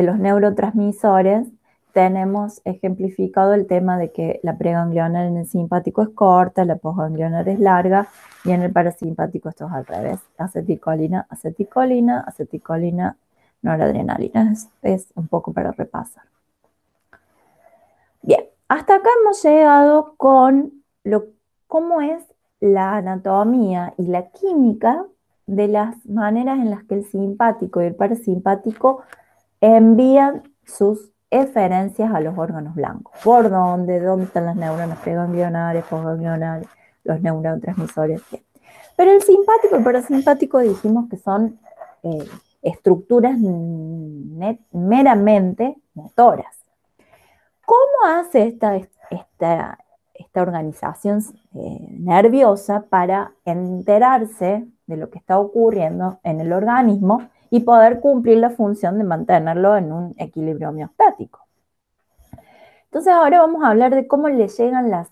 los neurotransmisores, tenemos ejemplificado el tema de que la preganglionar en el simpático es corta, la postganglionar es larga, y en el parasimpático esto es al revés. Acetilcolina, acetilcolina, acetilcolina, noradrenalina. Es un poco para repasar. Bien, hasta acá hemos llegado con cómo es la anatomía y la química de las maneras en las que el simpático y el parasimpático envían sus eferencias a los órganos blancos. ¿Por dónde? ¿Dónde están las neuronas preganglionares, postganglionares, los neurotransmisores? Bien. Pero el simpático y el parasimpático dijimos que son estructuras meramente motoras. ¿Cómo hace esta organización nerviosa para enterarse de lo que está ocurriendo en el organismo y poder cumplir la función de mantenerlo en un equilibrio homeostático? Entonces ahora vamos a hablar de cómo le llegan las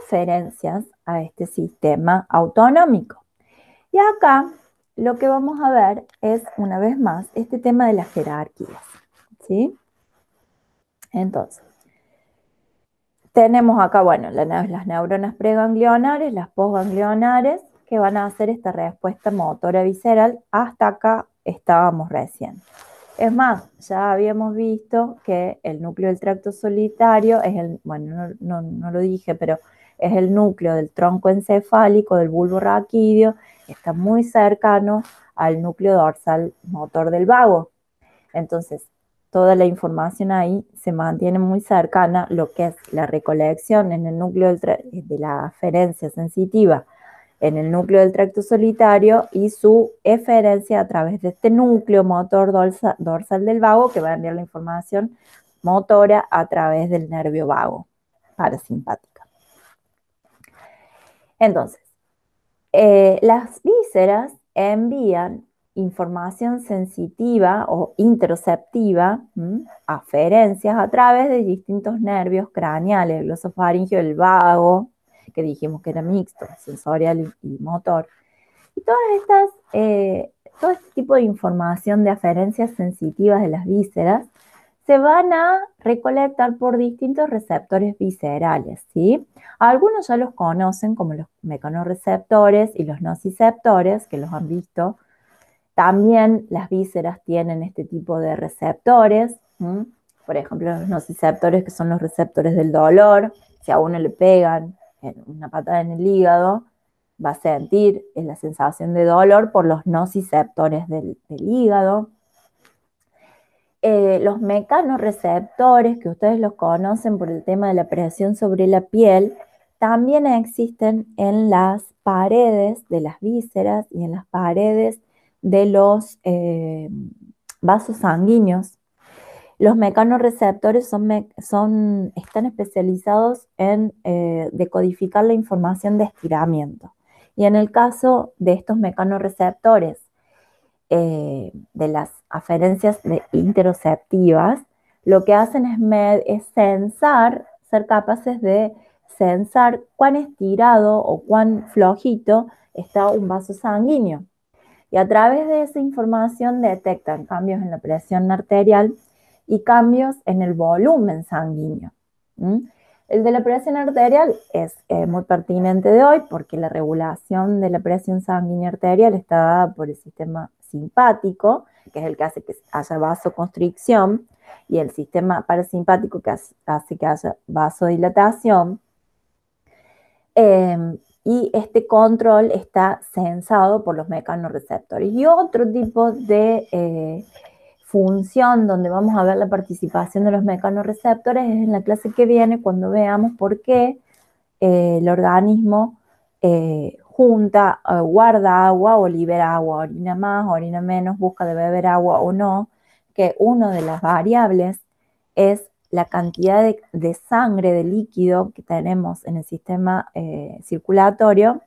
aferencias a este sistema autonómico. Y acá lo que vamos a ver es, una vez más, este tema de las jerarquías, ¿sí? Entonces, tenemos acá, bueno, las neuronas preganglionares, las postganglionares, que van a hacer esta respuesta motora visceral. Hasta acá estábamos recién. Es más, ya habíamos visto que el núcleo del tracto solitario es bueno, no lo dije, pero es el núcleo del tronco encefálico, del bulbo raquídeo, está muy cercano al núcleo dorsal motor del vago. Entonces, toda la información ahí se mantiene muy cercana, lo que es la recolección en el núcleo de la aferencia sensitiva en el núcleo del tracto solitario y su eferencia a través de este núcleo motor dorsal del vago que va a enviar la información motora a través del nervio vago parasimpática. Entonces, las vísceras envían información sensitiva o interoceptiva, aferencias a través de distintos nervios craneales, el glosofaringio, el vago, que dijimos que era mixto, sensorial y motor. Y todo este tipo de información de aferencias sensitivas de las vísceras se van a recolectar por distintos receptores viscerales, ¿sí? Algunos ya los conocen como los mecanorreceptores y los nociceptores, que los han visto. También las vísceras tienen este tipo de receptores, por ejemplo, los nociceptores, que son los receptores del dolor. Si a uno le pegan una patada en el hígado, va a sentir la sensación de dolor por los nociceptores del hígado. Los mecanorreceptores, que ustedes los conocen por el tema de la presión sobre la piel, también existen en las paredes de las vísceras y en las paredes de los vasos sanguíneos. Los mecanorreceptores están especializados en decodificar la información de estiramiento. Y en el caso de estos mecanorreceptores, de las aferencias interoceptivas, lo que hacen es ser capaces de censar cuán estirado o cuán flojito está un vaso sanguíneo. Y a través de esa información detectan cambios en la presión arterial y cambios en el volumen sanguíneo. El de la presión arterial es muy pertinente de hoy porque la regulación de la presión sanguínea arterial está dada por el sistema simpático, que es el que hace que haya vasoconstricción, y el sistema parasimpático que hace que haya vasodilatación. Y este control está censado por los mecanorreceptores. Y otro tipo de función donde vamos a ver la participación de los mecanorreceptores es en la clase que viene, cuando veamos por qué el organismo junta, guarda agua o libera agua, orina más, orina menos, busca de beber agua o no, que una de las variables es la cantidad de sangre, de líquido que tenemos en el sistema circulatorio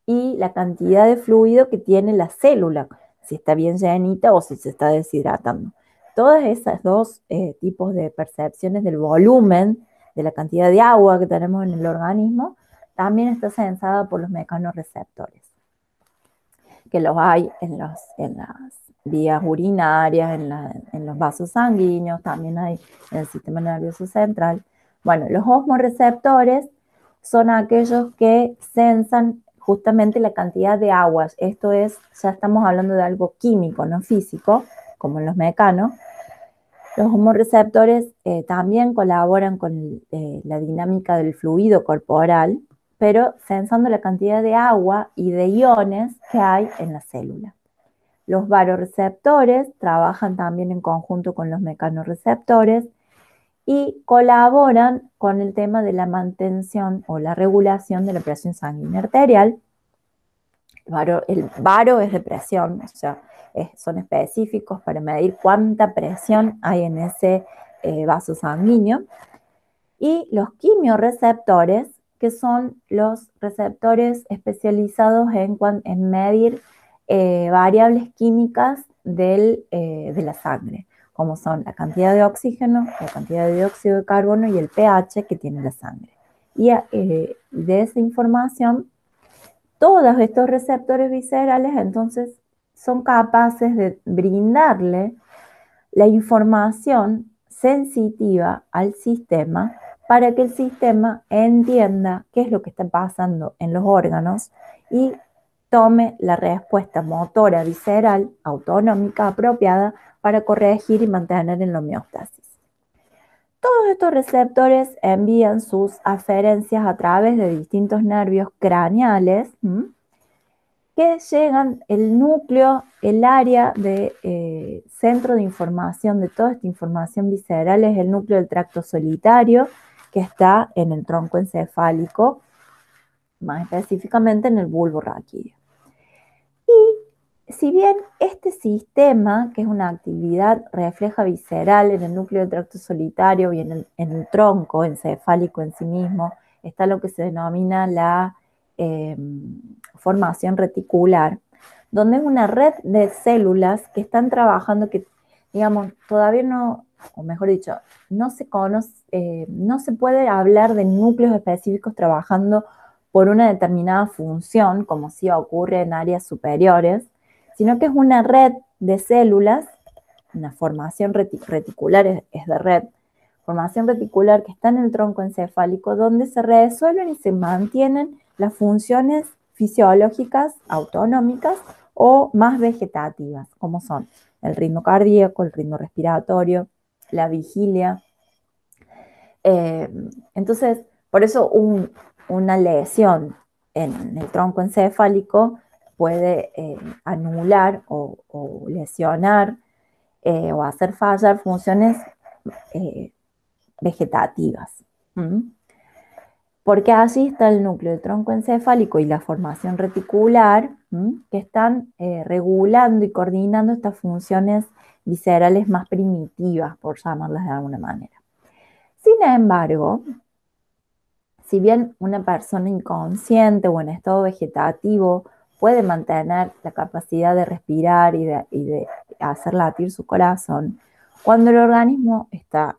y la cantidad de fluido que tiene la célula, si está bien llenita o si se está deshidratando. Todas esas dos tipos de percepciones del volumen, de la cantidad de agua que tenemos en el organismo, también está sensada por los mecanorreceptores, que los hay en las vías urinarias, en los vasos sanguíneos, también hay en el sistema nervioso central. Bueno, los osmoreceptores son aquellos que sensan justamente la cantidad de aguas. Esto es, ya estamos hablando de algo químico, no físico, como en los mecanos. Los osmoreceptores también colaboran con la dinámica del fluido corporal, pero sensando la cantidad de agua y de iones que hay en la célula. Los baroreceptores trabajan también en conjunto con los mecanorreceptores y colaboran con el tema de la mantención o la regulación de la presión sanguínea arterial. El baro es de presión, o sea, son específicos para medir cuánta presión hay en ese vaso sanguíneo. Y los quimiorreceptores, que son los receptores especializados en medir variables químicas de la sangre, como son la cantidad de oxígeno, la cantidad de dióxido de carbono y el pH que tiene la sangre. Y de esa información, todos estos receptores viscerales entonces son capaces de brindarle la información sensitiva al sistema para que el sistema entienda qué es lo que está pasando en los órganos y tome la respuesta motora visceral autonómica apropiada para corregir y mantener en la homeostasis. Todos estos receptores envían sus aferencias a través de distintos nervios craneales que llegan el núcleo, el área de centro de información de toda esta información visceral es el núcleo del tracto solitario que está en el tronco encefálico, más específicamente en el bulbo raquídeo. Y si bien este sistema, que es una actividad refleja visceral en el núcleo del tracto solitario y en el tronco encefálico en sí mismo, está lo que se denomina la formación reticular, donde es una red de células que están trabajando, que digamos, todavía no, o mejor dicho, no se conoce, no se puede hablar de núcleos específicos trabajando por una determinada función, como sí ocurre en áreas superiores, sino que es una red de células, una formación reticular es de red, formación reticular que está en el tronco encefálico, donde se resuelven y se mantienen las funciones fisiológicas autonómicas o más vegetativas, como son el ritmo cardíaco, el ritmo respiratorio, la vigilia. Entonces, por eso una lesión en el tronco encefálico puede anular o lesionar o hacer fallar funciones vegetativas. Porque allí está el núcleo del tronco encefálico y la formación reticular que están regulando y coordinando estas funciones viscerales más primitivas, por llamarlas de alguna manera. Sin embargo, si bien una persona inconsciente o en estado vegetativo puede mantener la capacidad de respirar y de hacer latir su corazón, cuando el organismo está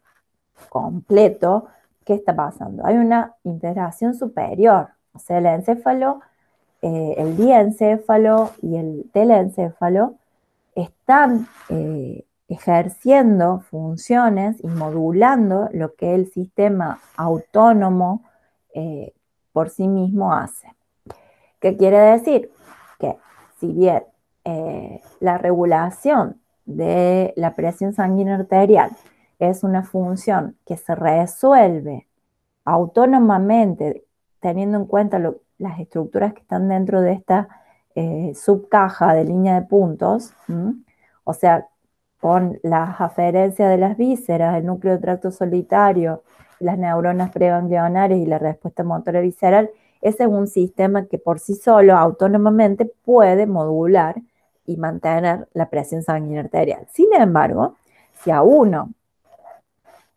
completo, ¿qué está pasando? Hay una integración superior, o sea, el encéfalo, el diencéfalo y el telencéfalo están ejerciendo funciones y modulando lo que el sistema autónomo por sí mismo hace. ¿Qué quiere decir? Que si bien la regulación de la presión sanguínea arterial es una función que se resuelve autónomamente teniendo en cuenta las estructuras que están dentro de esta subcaja de línea de puntos, o sea, con las aferencias de las vísceras, el núcleo de tracto solitario las neuronas preganglionares y la respuesta motora visceral, ese es un sistema que por sí solo, autónomamente, puede modular y mantener la presión sanguínea arterial. Sin embargo, si a uno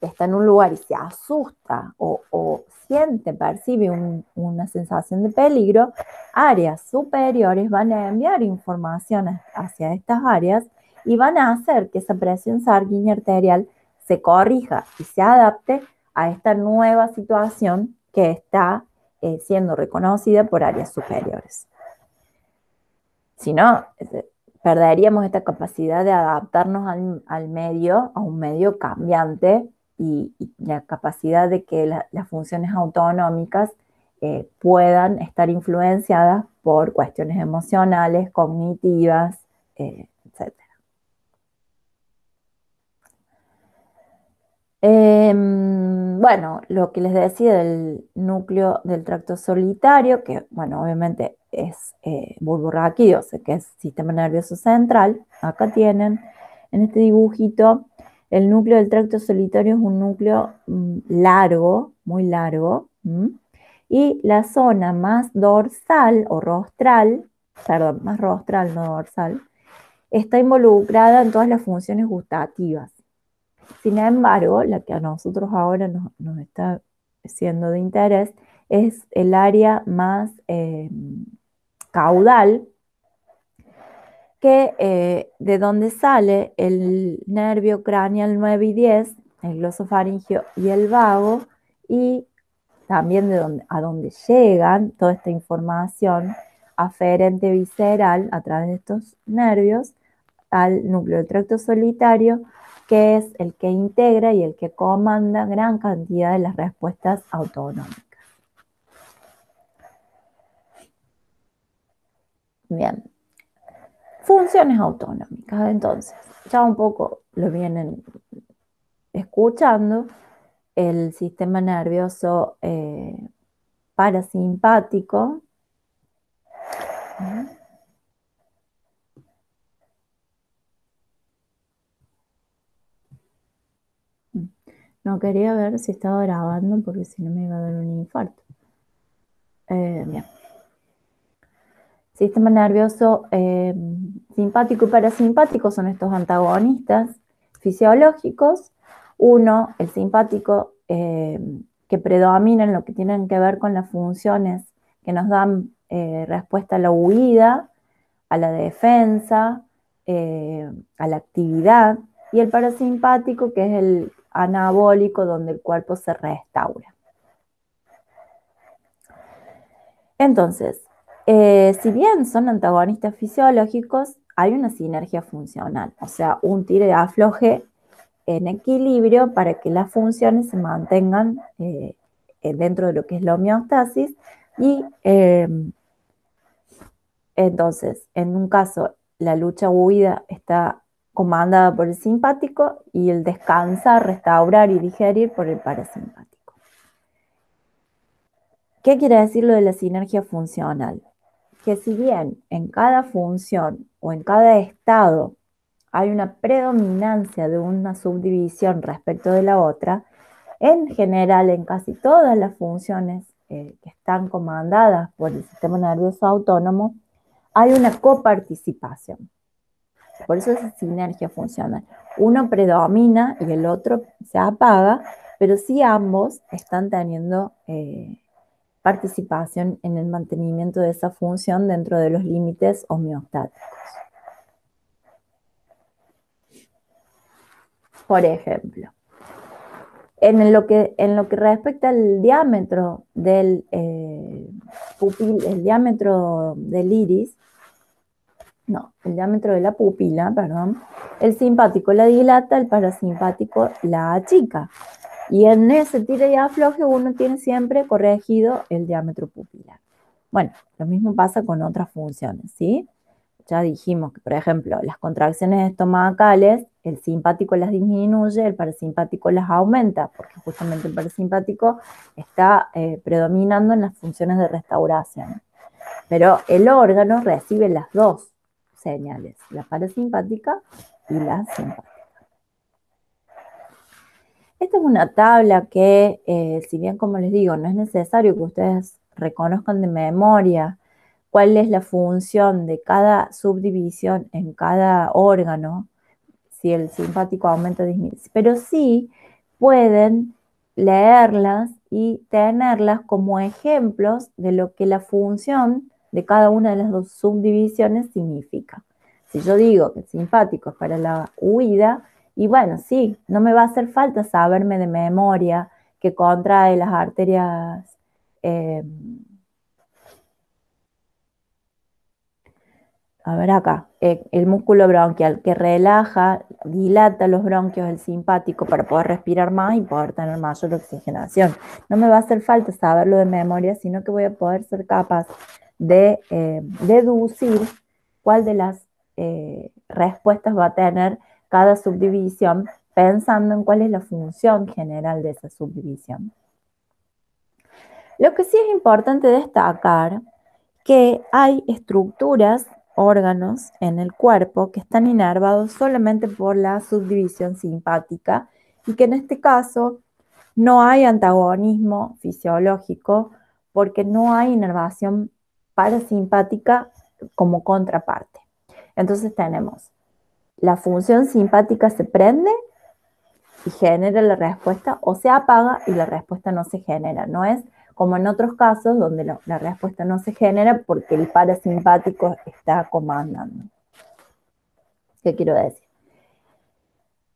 está en un lugar y se asusta o siente, percibe una sensación de peligro, áreas superiores van a enviar información hacia estas áreas y van a hacer que esa presión sanguínea arterial se corrija y se adapte a esta nueva situación que está siendo reconocida por áreas superiores. Si no, perderíamos esta capacidad de adaptarnos al medio, a un medio cambiante y la capacidad de que las funciones autonómicas puedan estar influenciadas por cuestiones emocionales, cognitivas, etc. Bueno, lo que les decía del núcleo del tracto solitario, que bueno, obviamente es bulbo raquídeo, o sea, que es sistema nervioso central. Acá tienen en este dibujito, el núcleo del tracto solitario es un núcleo largo, muy largo, y la zona más dorsal o rostral, perdón, más rostral, no dorsal, está involucrada en todas las funciones gustativas. Sin embargo, la que a nosotros ahora nos está siendo de interés es el área más caudal, que de donde sale el nervio craneal 9 y 10, el glosofaringio y el vago, y también a donde llegan toda esta información aferente visceral a través de estos nervios al núcleo del tracto solitario, que es el que integra y el que comanda gran cantidad de las respuestas autonómicas. Bien, funciones autonómicas, entonces, ya un poco lo vienen escuchando, el sistema nervioso parasimpático. No quería ver si estaba grabando porque si no me iba a dar un infarto. Bien. Sistema nervioso simpático y parasimpático son estos antagonistas fisiológicos. Uno, el simpático, que predomina en lo que tienen que ver con las funciones que nos dan respuesta a la huida, a la defensa, a la actividad, y el parasimpático, que es el anabólico, donde el cuerpo se restaura. Entonces, si bien son antagonistas fisiológicos, hay una sinergia funcional, o sea, un tire y afloje en equilibrio para que las funciones se mantengan dentro de lo que es la homeostasis. Y entonces, en un caso, la lucha-huida está comandada por el simpático y el descansar, restaurar y digerir por el parasimpático. ¿Qué quiere decir lo de la sinergia funcional? Que si bien en cada función o en cada estado hay una predominancia de una subdivisión respecto de la otra, en general en casi todas las funciones que están comandadas por el sistema nervioso autónomo, hay una coparticipación. Por eso es sinergia funcional. Uno predomina y el otro se apaga, pero sí ambos están teniendo participación en el mantenimiento de esa función dentro de los límites homeostáticos. Por ejemplo, en lo que respecta al diámetro del el diámetro del iris, no, el diámetro de la pupila, perdón, el simpático la dilata, el parasimpático la achica. Y en ese tira y afloje uno tiene siempre corregido el diámetro pupilar. Bueno, lo mismo pasa con otras funciones, ¿sí? Ya dijimos que, por ejemplo, las contracciones estomacales, el simpático las disminuye, el parasimpático las aumenta, porque justamente el parasimpático está predominando en las funciones de restauración. Pero el órgano recibe las dos señales, la parasimpática y la simpática. Esta es una tabla que, si bien como les digo, no es necesario que ustedes reconozcan de memoria cuál es la función de cada subdivisión en cada órgano, si el simpático aumenta o disminuye, pero sí pueden leerlas y tenerlas como ejemplos de lo que la función de cada una de las dos subdivisiones significa. Si yo digo que el simpático es para la huida, y bueno, sí, no me va a hacer falta saberme de memoria que contrae las arterias eh, a ver acá, el músculo bronquial que relaja, dilata los bronquios, el simpático, para poder respirar más y poder tener mayor oxigenación. No me va a hacer falta saberlo de memoria, sino que voy a poder ser capaz de deducir cuál de las respuestas va a tener cada subdivisión, pensando en cuál es la función general de esa subdivisión. Lo que sí es importante destacar que hay estructuras, órganos en el cuerpo que están inervados solamente por la subdivisión simpática y que en este caso no hay antagonismo fisiológico porque no hay inervación parasimpática como contraparte. Entonces tenemos la función simpática se prende y genera la respuesta o se apaga y la respuesta no se genera. No es como en otros casos donde la respuesta no se genera porque el parasimpático está comandando. ¿Qué quiero decir?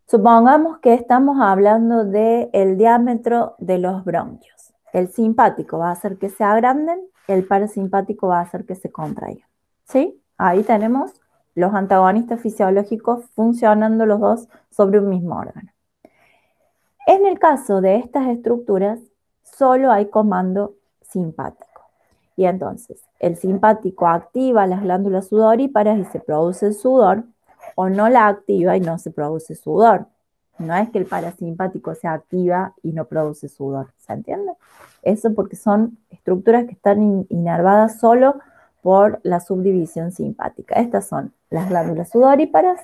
Supongamos que estamos hablando del diámetro de los bronquios. El simpático va a hacer que se agranden, el parasimpático va a hacer que se contraigan. ¿Sí? Ahí tenemos los antagonistas fisiológicos funcionando los dos sobre un mismo órgano. En el caso de estas estructuras, solo hay comando simpático. Y entonces, el simpático activa las glándulas sudoríparas y se produce el sudor, o no la activa y no se produce sudor. No es que el parasimpático se activa y no produce sudor, ¿se entiende? Eso porque son estructuras que están inervadas solo por la subdivisión simpática. Estas son las glándulas sudoríparas,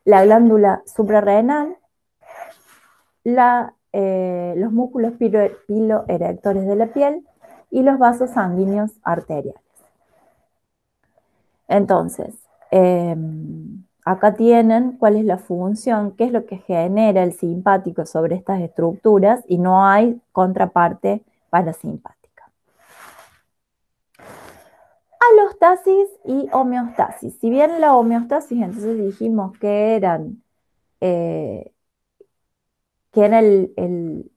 la glándula suprarrenal, los músculos piloerectores de la piel y los vasos sanguíneos arteriales. Entonces, acá tienen cuál es la función, qué es lo que genera el simpático sobre estas estructuras y no hay contraparte parasimpática. Alostasis y homeostasis. Si bien la homeostasis, entonces dijimos que eran que era el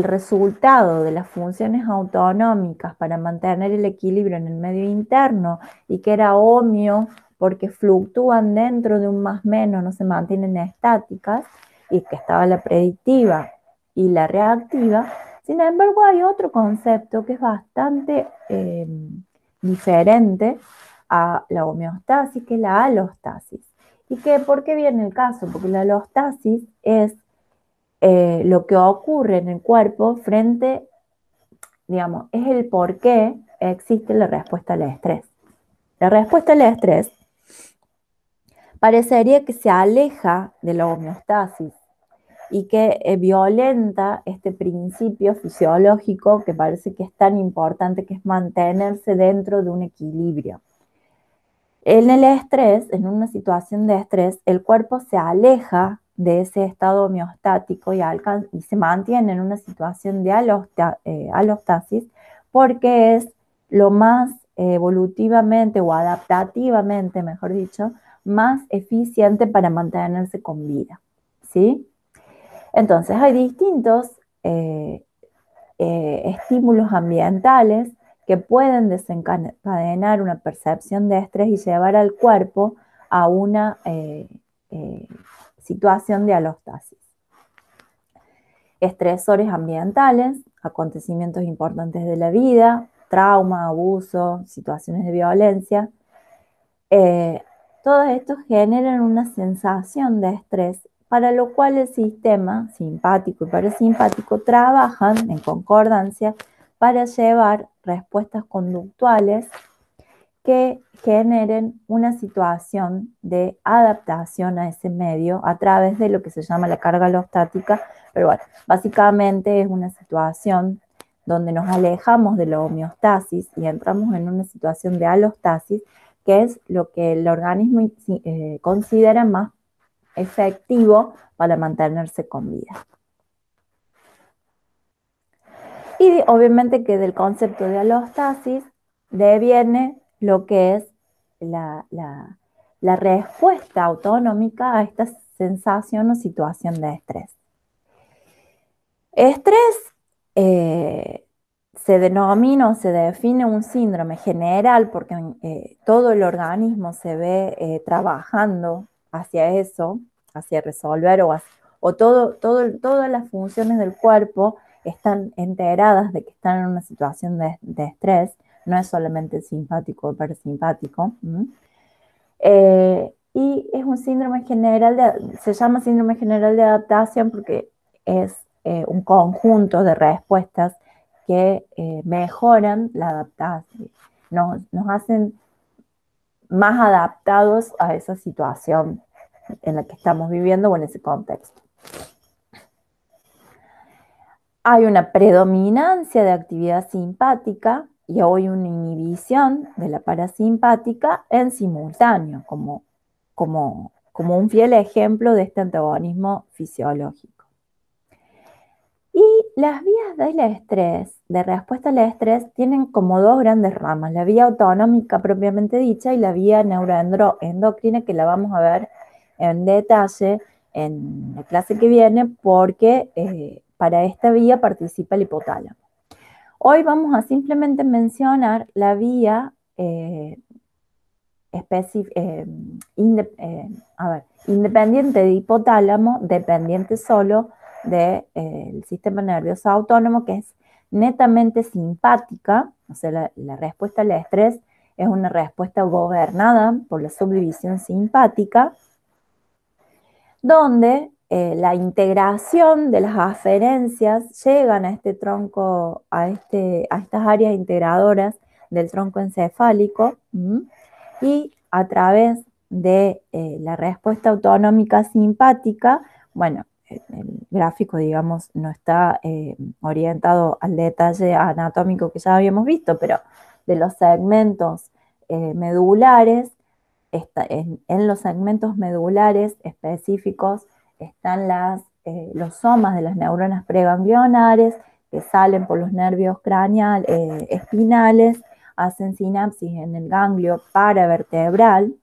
resultado de las funciones autonómicas para mantener el equilibrio en el medio interno y que era homeo porque fluctúan dentro de un más menos, no se mantienen estáticas, y que estaba la predictiva y la reactiva. Sin embargo, hay otro concepto que es bastante diferente a la homeostasis, que es la alostasis. ¿Y por qué viene el caso? Porque la alostasis es lo que ocurre en el cuerpo frente, digamos, es el por qué existe la respuesta al estrés. La respuesta al estrés parecería que se aleja de la homeostasis y que violenta este principio fisiológico que parece que es tan importante, que es mantenerse dentro de un equilibrio. En el estrés, en una situación de estrés, el cuerpo se aleja de ese estado homeostático y se mantiene en una situación de alostasis porque es lo más evolutivamente o adaptativamente, mejor dicho, más eficiente para mantenerse con vida, ¿sí? Entonces hay distintos estímulos ambientales que pueden desencadenar una percepción de estrés y llevar al cuerpo a una situación de alostasis. Estresores ambientales, acontecimientos importantes de la vida, trauma, abuso, situaciones de violencia. Todos estos generan una sensación de estrés, para lo cual el sistema simpático y parasimpático trabajan en concordancia para llevar respuestas conductuales que generen una situación de adaptación a ese medio a través de lo que se llama la carga alostática, Pero bueno, básicamente es una situación donde nos alejamos de la homeostasis y entramos en una situación de alostasis, que es lo que el organismo considera más efectivo para mantenerse con vida. Y obviamente que del concepto de alostasis deviene lo que es la respuesta autonómica a esta sensación o situación de estrés. Estrés se denomina o se define un síndrome general porque todo el organismo se ve trabajando hacia eso, hacia resolver o todas las funciones del cuerpo están enteradas de que están en una situación de estrés, no es solamente simpático o parasimpático. Y es un síndrome general, se llama síndrome general de adaptación porque es un conjunto de respuestas que mejoran la adaptación, nos hacen más adaptados a esa situación en la que estamos viviendo o en ese contexto. Hay una predominancia de actividad simpática y hay una inhibición de la parasimpática en simultáneo, como un fiel ejemplo de este antagonismo fisiológico. Y las vías del estrés, de respuesta al estrés, tienen como dos grandes ramas, la vía autonómica propiamente dicha y la vía neuroendocrina, que la vamos a ver en detalle en la clase que viene, porque para esta vía participa el hipotálamo. Hoy vamos a simplemente mencionar la vía independiente de hipotálamo, dependiente solo del sistema nervioso autónomo, que es netamente simpática, o sea, la respuesta al estrés es una respuesta gobernada por la subdivisión simpática, donde la integración de las aferencias llegan a este tronco, a estas áreas integradoras del tronco encefálico, y a través de la respuesta autonómica simpática, bueno, el gráfico, digamos, no está orientado al detalle anatómico que ya habíamos visto, pero de los segmentos medulares, en los segmentos medulares específicos están los somas de las neuronas preganglionares que salen por los nervios espinales, hacen sinapsis en el ganglio paravertebral,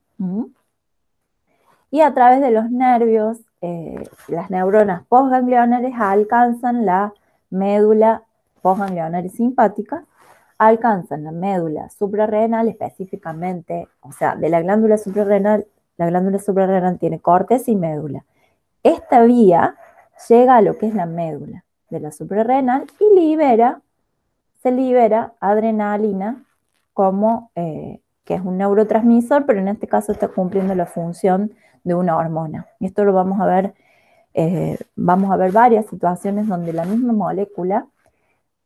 y a través de los nervios, las neuronas postganglionares alcanzan la médula postganglionar simpática, alcanzan la médula suprarrenal específicamente, o sea, de la glándula suprarrenal tiene corteza y médula. Esta vía llega a lo que es la médula de la suprarrenal y se libera adrenalina que es un neurotransmisor, pero en este caso está cumpliendo la función de una hormona. Y esto lo vamos a ver varias situaciones donde la misma molécula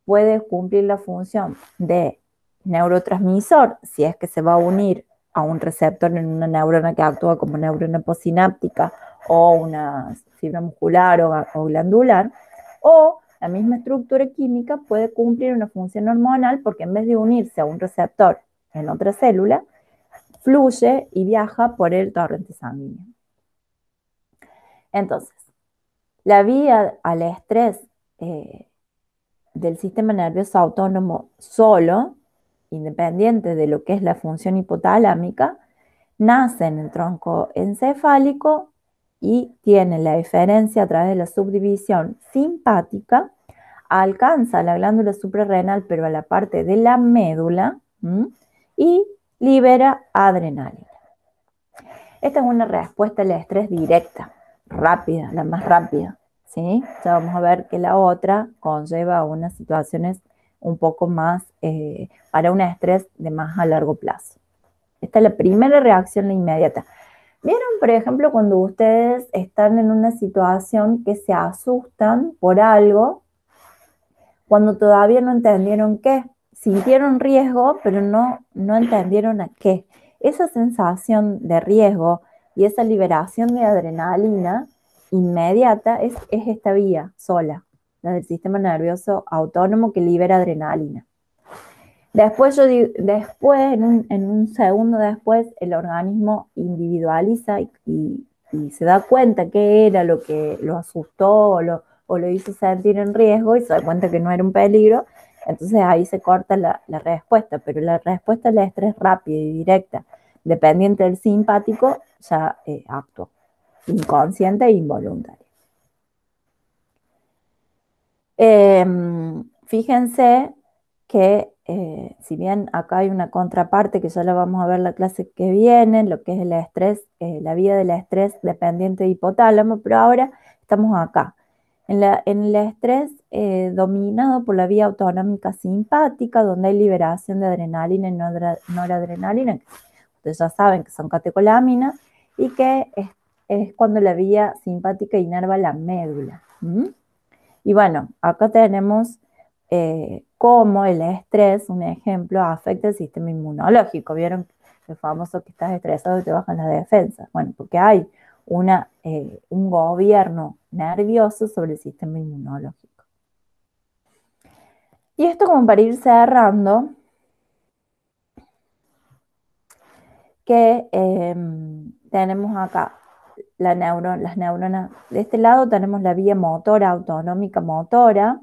puede cumplir la función de neurotransmisor, si es que se va a unir a un receptor en una neurona que actúa como neurona postsináptica o una fibra muscular o glandular, o la misma estructura química puede cumplir una función hormonal porque en vez de unirse a un receptor en otra célula, fluye y viaja por el torrente sanguíneo. Entonces, la vía al estrés del sistema nervioso autónomo solo, independiente de lo que es la función hipotalámica, nace en el tronco encefálico y tiene la diferencia a través de la subdivisión simpática, alcanza la glándula suprarrenal, pero a la parte de la médula, y libera adrenalina. Esta es una respuesta al estrés directa, rápida, la más rápida, ¿sí? Ya vamos a ver que la otra conlleva unas situaciones un poco más para un estrés de más a largo plazo. Esta es la primera reacción, la inmediata. ¿Vieron, por ejemplo, cuando ustedes están en una situación que se asustan por algo, cuando todavía no entendieron qué? Sintieron riesgo, pero no entendieron a qué. Esa sensación de riesgo y esa liberación de adrenalina inmediata es esta vía sola, la del sistema nervioso autónomo que libera adrenalina. Después, en un segundo después, el organismo individualiza y se da cuenta qué era lo que lo asustó o lo hizo sentir en riesgo y se da cuenta que no era un peligro. Entonces ahí se corta la respuesta, pero la respuesta al estrés rápida y directa, dependiente del simpático, ya actúa, inconsciente e involuntaria. Fíjense que si bien acá hay una contraparte que ya la vamos a ver la clase que viene, lo que es el estrés, la vía del estrés dependiente de hipotálamo, pero ahora estamos acá, en el estrés dominado por la vía autonómica simpática, donde hay liberación de adrenalina y noradrenalina, que ustedes ya saben que son catecolaminas, y que es cuando la vía simpática inerva la médula. Y bueno, acá tenemos cómo el estrés, un ejemplo, afecta el sistema inmunológico. ¿Vieron lo famoso que estás estresado y te bajan las defensas? Bueno, porque hay un gobierno nervioso sobre el sistema inmunológico. Y esto como para ir cerrando, que tenemos acá las neuronas. De este lado tenemos la vía motora, autonómica motora,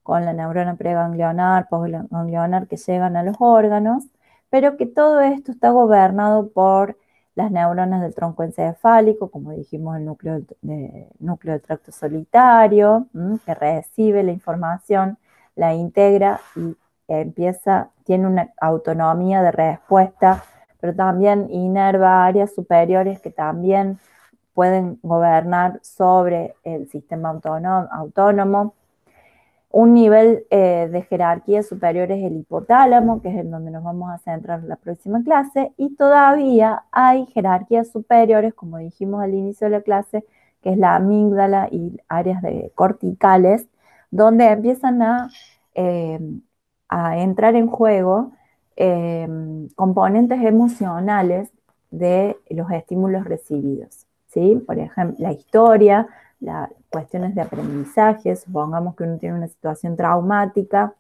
con la neurona preganglionar, postganglionar que llegan a los órganos, pero que todo esto está gobernado por las neuronas del tronco encefálico, como dijimos, el núcleo del tracto solitario, que recibe la información, la integra y tiene una autonomía de respuesta, pero también inerva áreas superiores que también pueden gobernar sobre el sistema autónomo. Un nivel de jerarquía superior es el hipotálamo, que es en donde nos vamos a centrar en la próxima clase, y todavía hay jerarquías superiores, como dijimos al inicio de la clase, que es la amígdala y áreas corticales, donde empiezan a entrar en juego componentes emocionales de los estímulos recibidos, ¿sí? Por ejemplo, la historia, las cuestiones de aprendizaje, supongamos que uno tiene una situación traumática,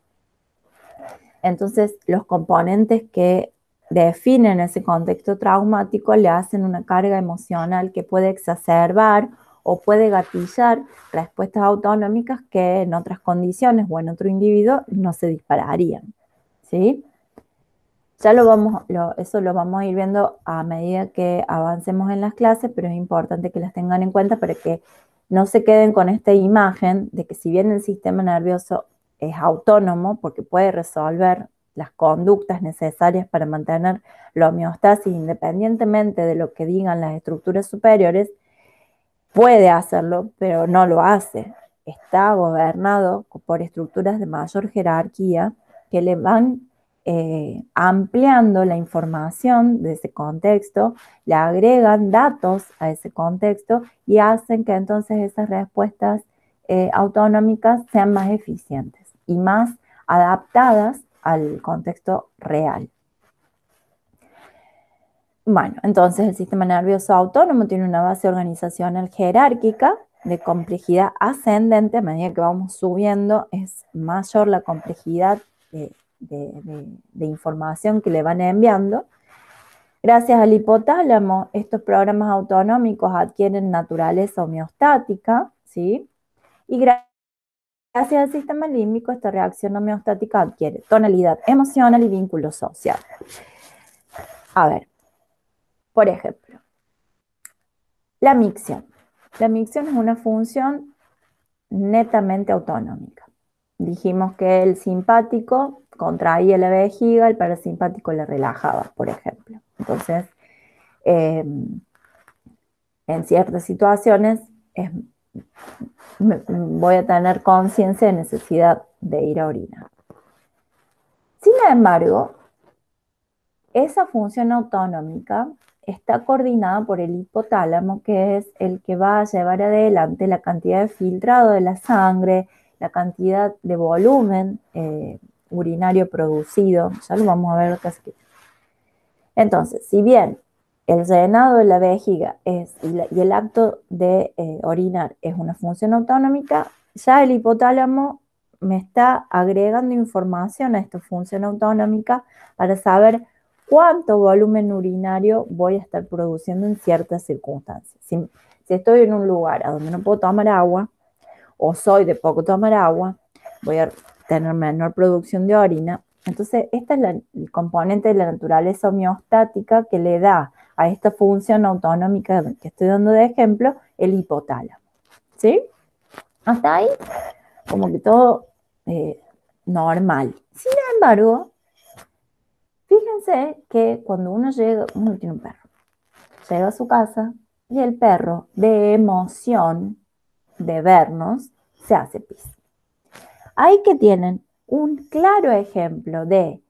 entonces los componentes que definen ese contexto traumático le hacen una carga emocional que puede exacerbar o puede gatillar respuestas autonómicas que en otras condiciones o en otro individuo no se dispararían, ¿sí? Ya eso lo vamos a ir viendo a medida que avancemos en las clases, pero es importante que las tengan en cuenta para que no se queden con esta imagen de que si bien el sistema nervioso es autónomo, porque puede resolver las conductas necesarias para mantener la homeostasis independientemente de lo que digan las estructuras superiores, puede hacerlo, pero no lo hace. Está gobernado por estructuras de mayor jerarquía que le van ampliando la información de ese contexto, le agregan datos a ese contexto y hacen que entonces esas respuestas autonómicas sean más eficientes y más adaptadas al contexto real. Bueno, entonces el sistema nervioso autónomo tiene una base organizacional jerárquica de complejidad ascendente. A medida que vamos subiendo es mayor la complejidad de información que le van enviando. Gracias al hipotálamo, estos programas autonómicos adquieren naturaleza homeostática, ¿sí? Y gracias al sistema límbico, esta reacción homeostática adquiere tonalidad emocional y vínculo social. A ver, por ejemplo, la micción. La micción es una función netamente autonómica. Dijimos que el simpático contraía la vejiga, el parasimpático la relajaba, por ejemplo. Entonces, en ciertas situaciones voy a tener conciencia de necesidad de ir a orinar. Sin embargo, esa función autonómica está coordinada por el hipotálamo, que es el que va a llevar adelante la cantidad de filtrado de la sangre, la cantidad de volumen urinario producido. Ya lo vamos a ver casi. Entonces, si bien el llenado de la vejiga y el acto de orinar es una función autonómica, ya el hipotálamo me está agregando información a esta función autonómica para saber cuánto volumen urinario voy a estar produciendo en ciertas circunstancias. Si estoy en un lugar a donde no puedo tomar agua, o soy de poco tomar agua, voy a tener menor producción de orina. Entonces, este es el componente de la naturaleza homeostática que le da a esta función autonómica que estoy dando de ejemplo, el hipotálamo. ¿Sí? Hasta ahí, como que todo normal. Sin embargo, fíjense que cuando uno tiene un perro, llega a su casa y el perro, de emoción de vernos, se hace pis. Ahí que tienen un claro ejemplo de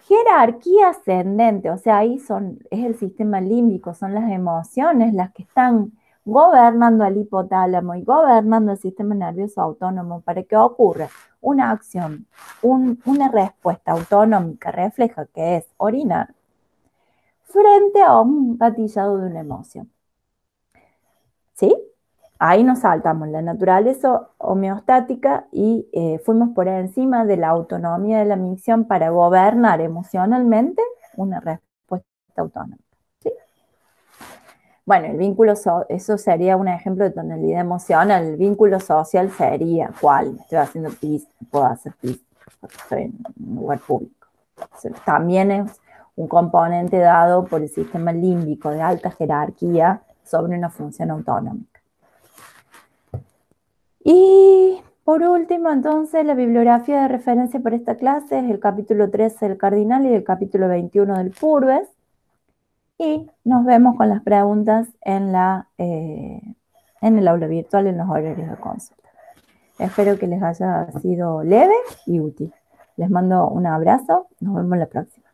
jerarquía ascendente, o sea, es el sistema límbico, son las emociones las que están gobernando al hipotálamo y gobernando el sistema nervioso autónomo para que ocurra una acción, una respuesta autonómica refleja que es orinar frente a un gatillado de una emoción. ¿Sí? Ahí nos saltamos la naturaleza homeostática y fuimos por encima de la autonomía de la micción para gobernar emocionalmente una respuesta autónoma. ¿Sí? Bueno, el vínculo, eso sería un ejemplo de tonalidad emocional. El vínculo social sería, ¿cuál? Estoy haciendo pis, puedo hacer pis, porque estoy en un lugar público. Entonces, también es un componente dado por el sistema límbico de alta jerarquía sobre una función autonómica. Y por último, entonces, la bibliografía de referencia para esta clase es el capítulo 13 del Cardinal y el capítulo 21 del Purves. Y nos vemos con las preguntas en el aula virtual en los horarios de consulta. Espero que les haya sido leve y útil. Les mando un abrazo. Nos vemos la próxima.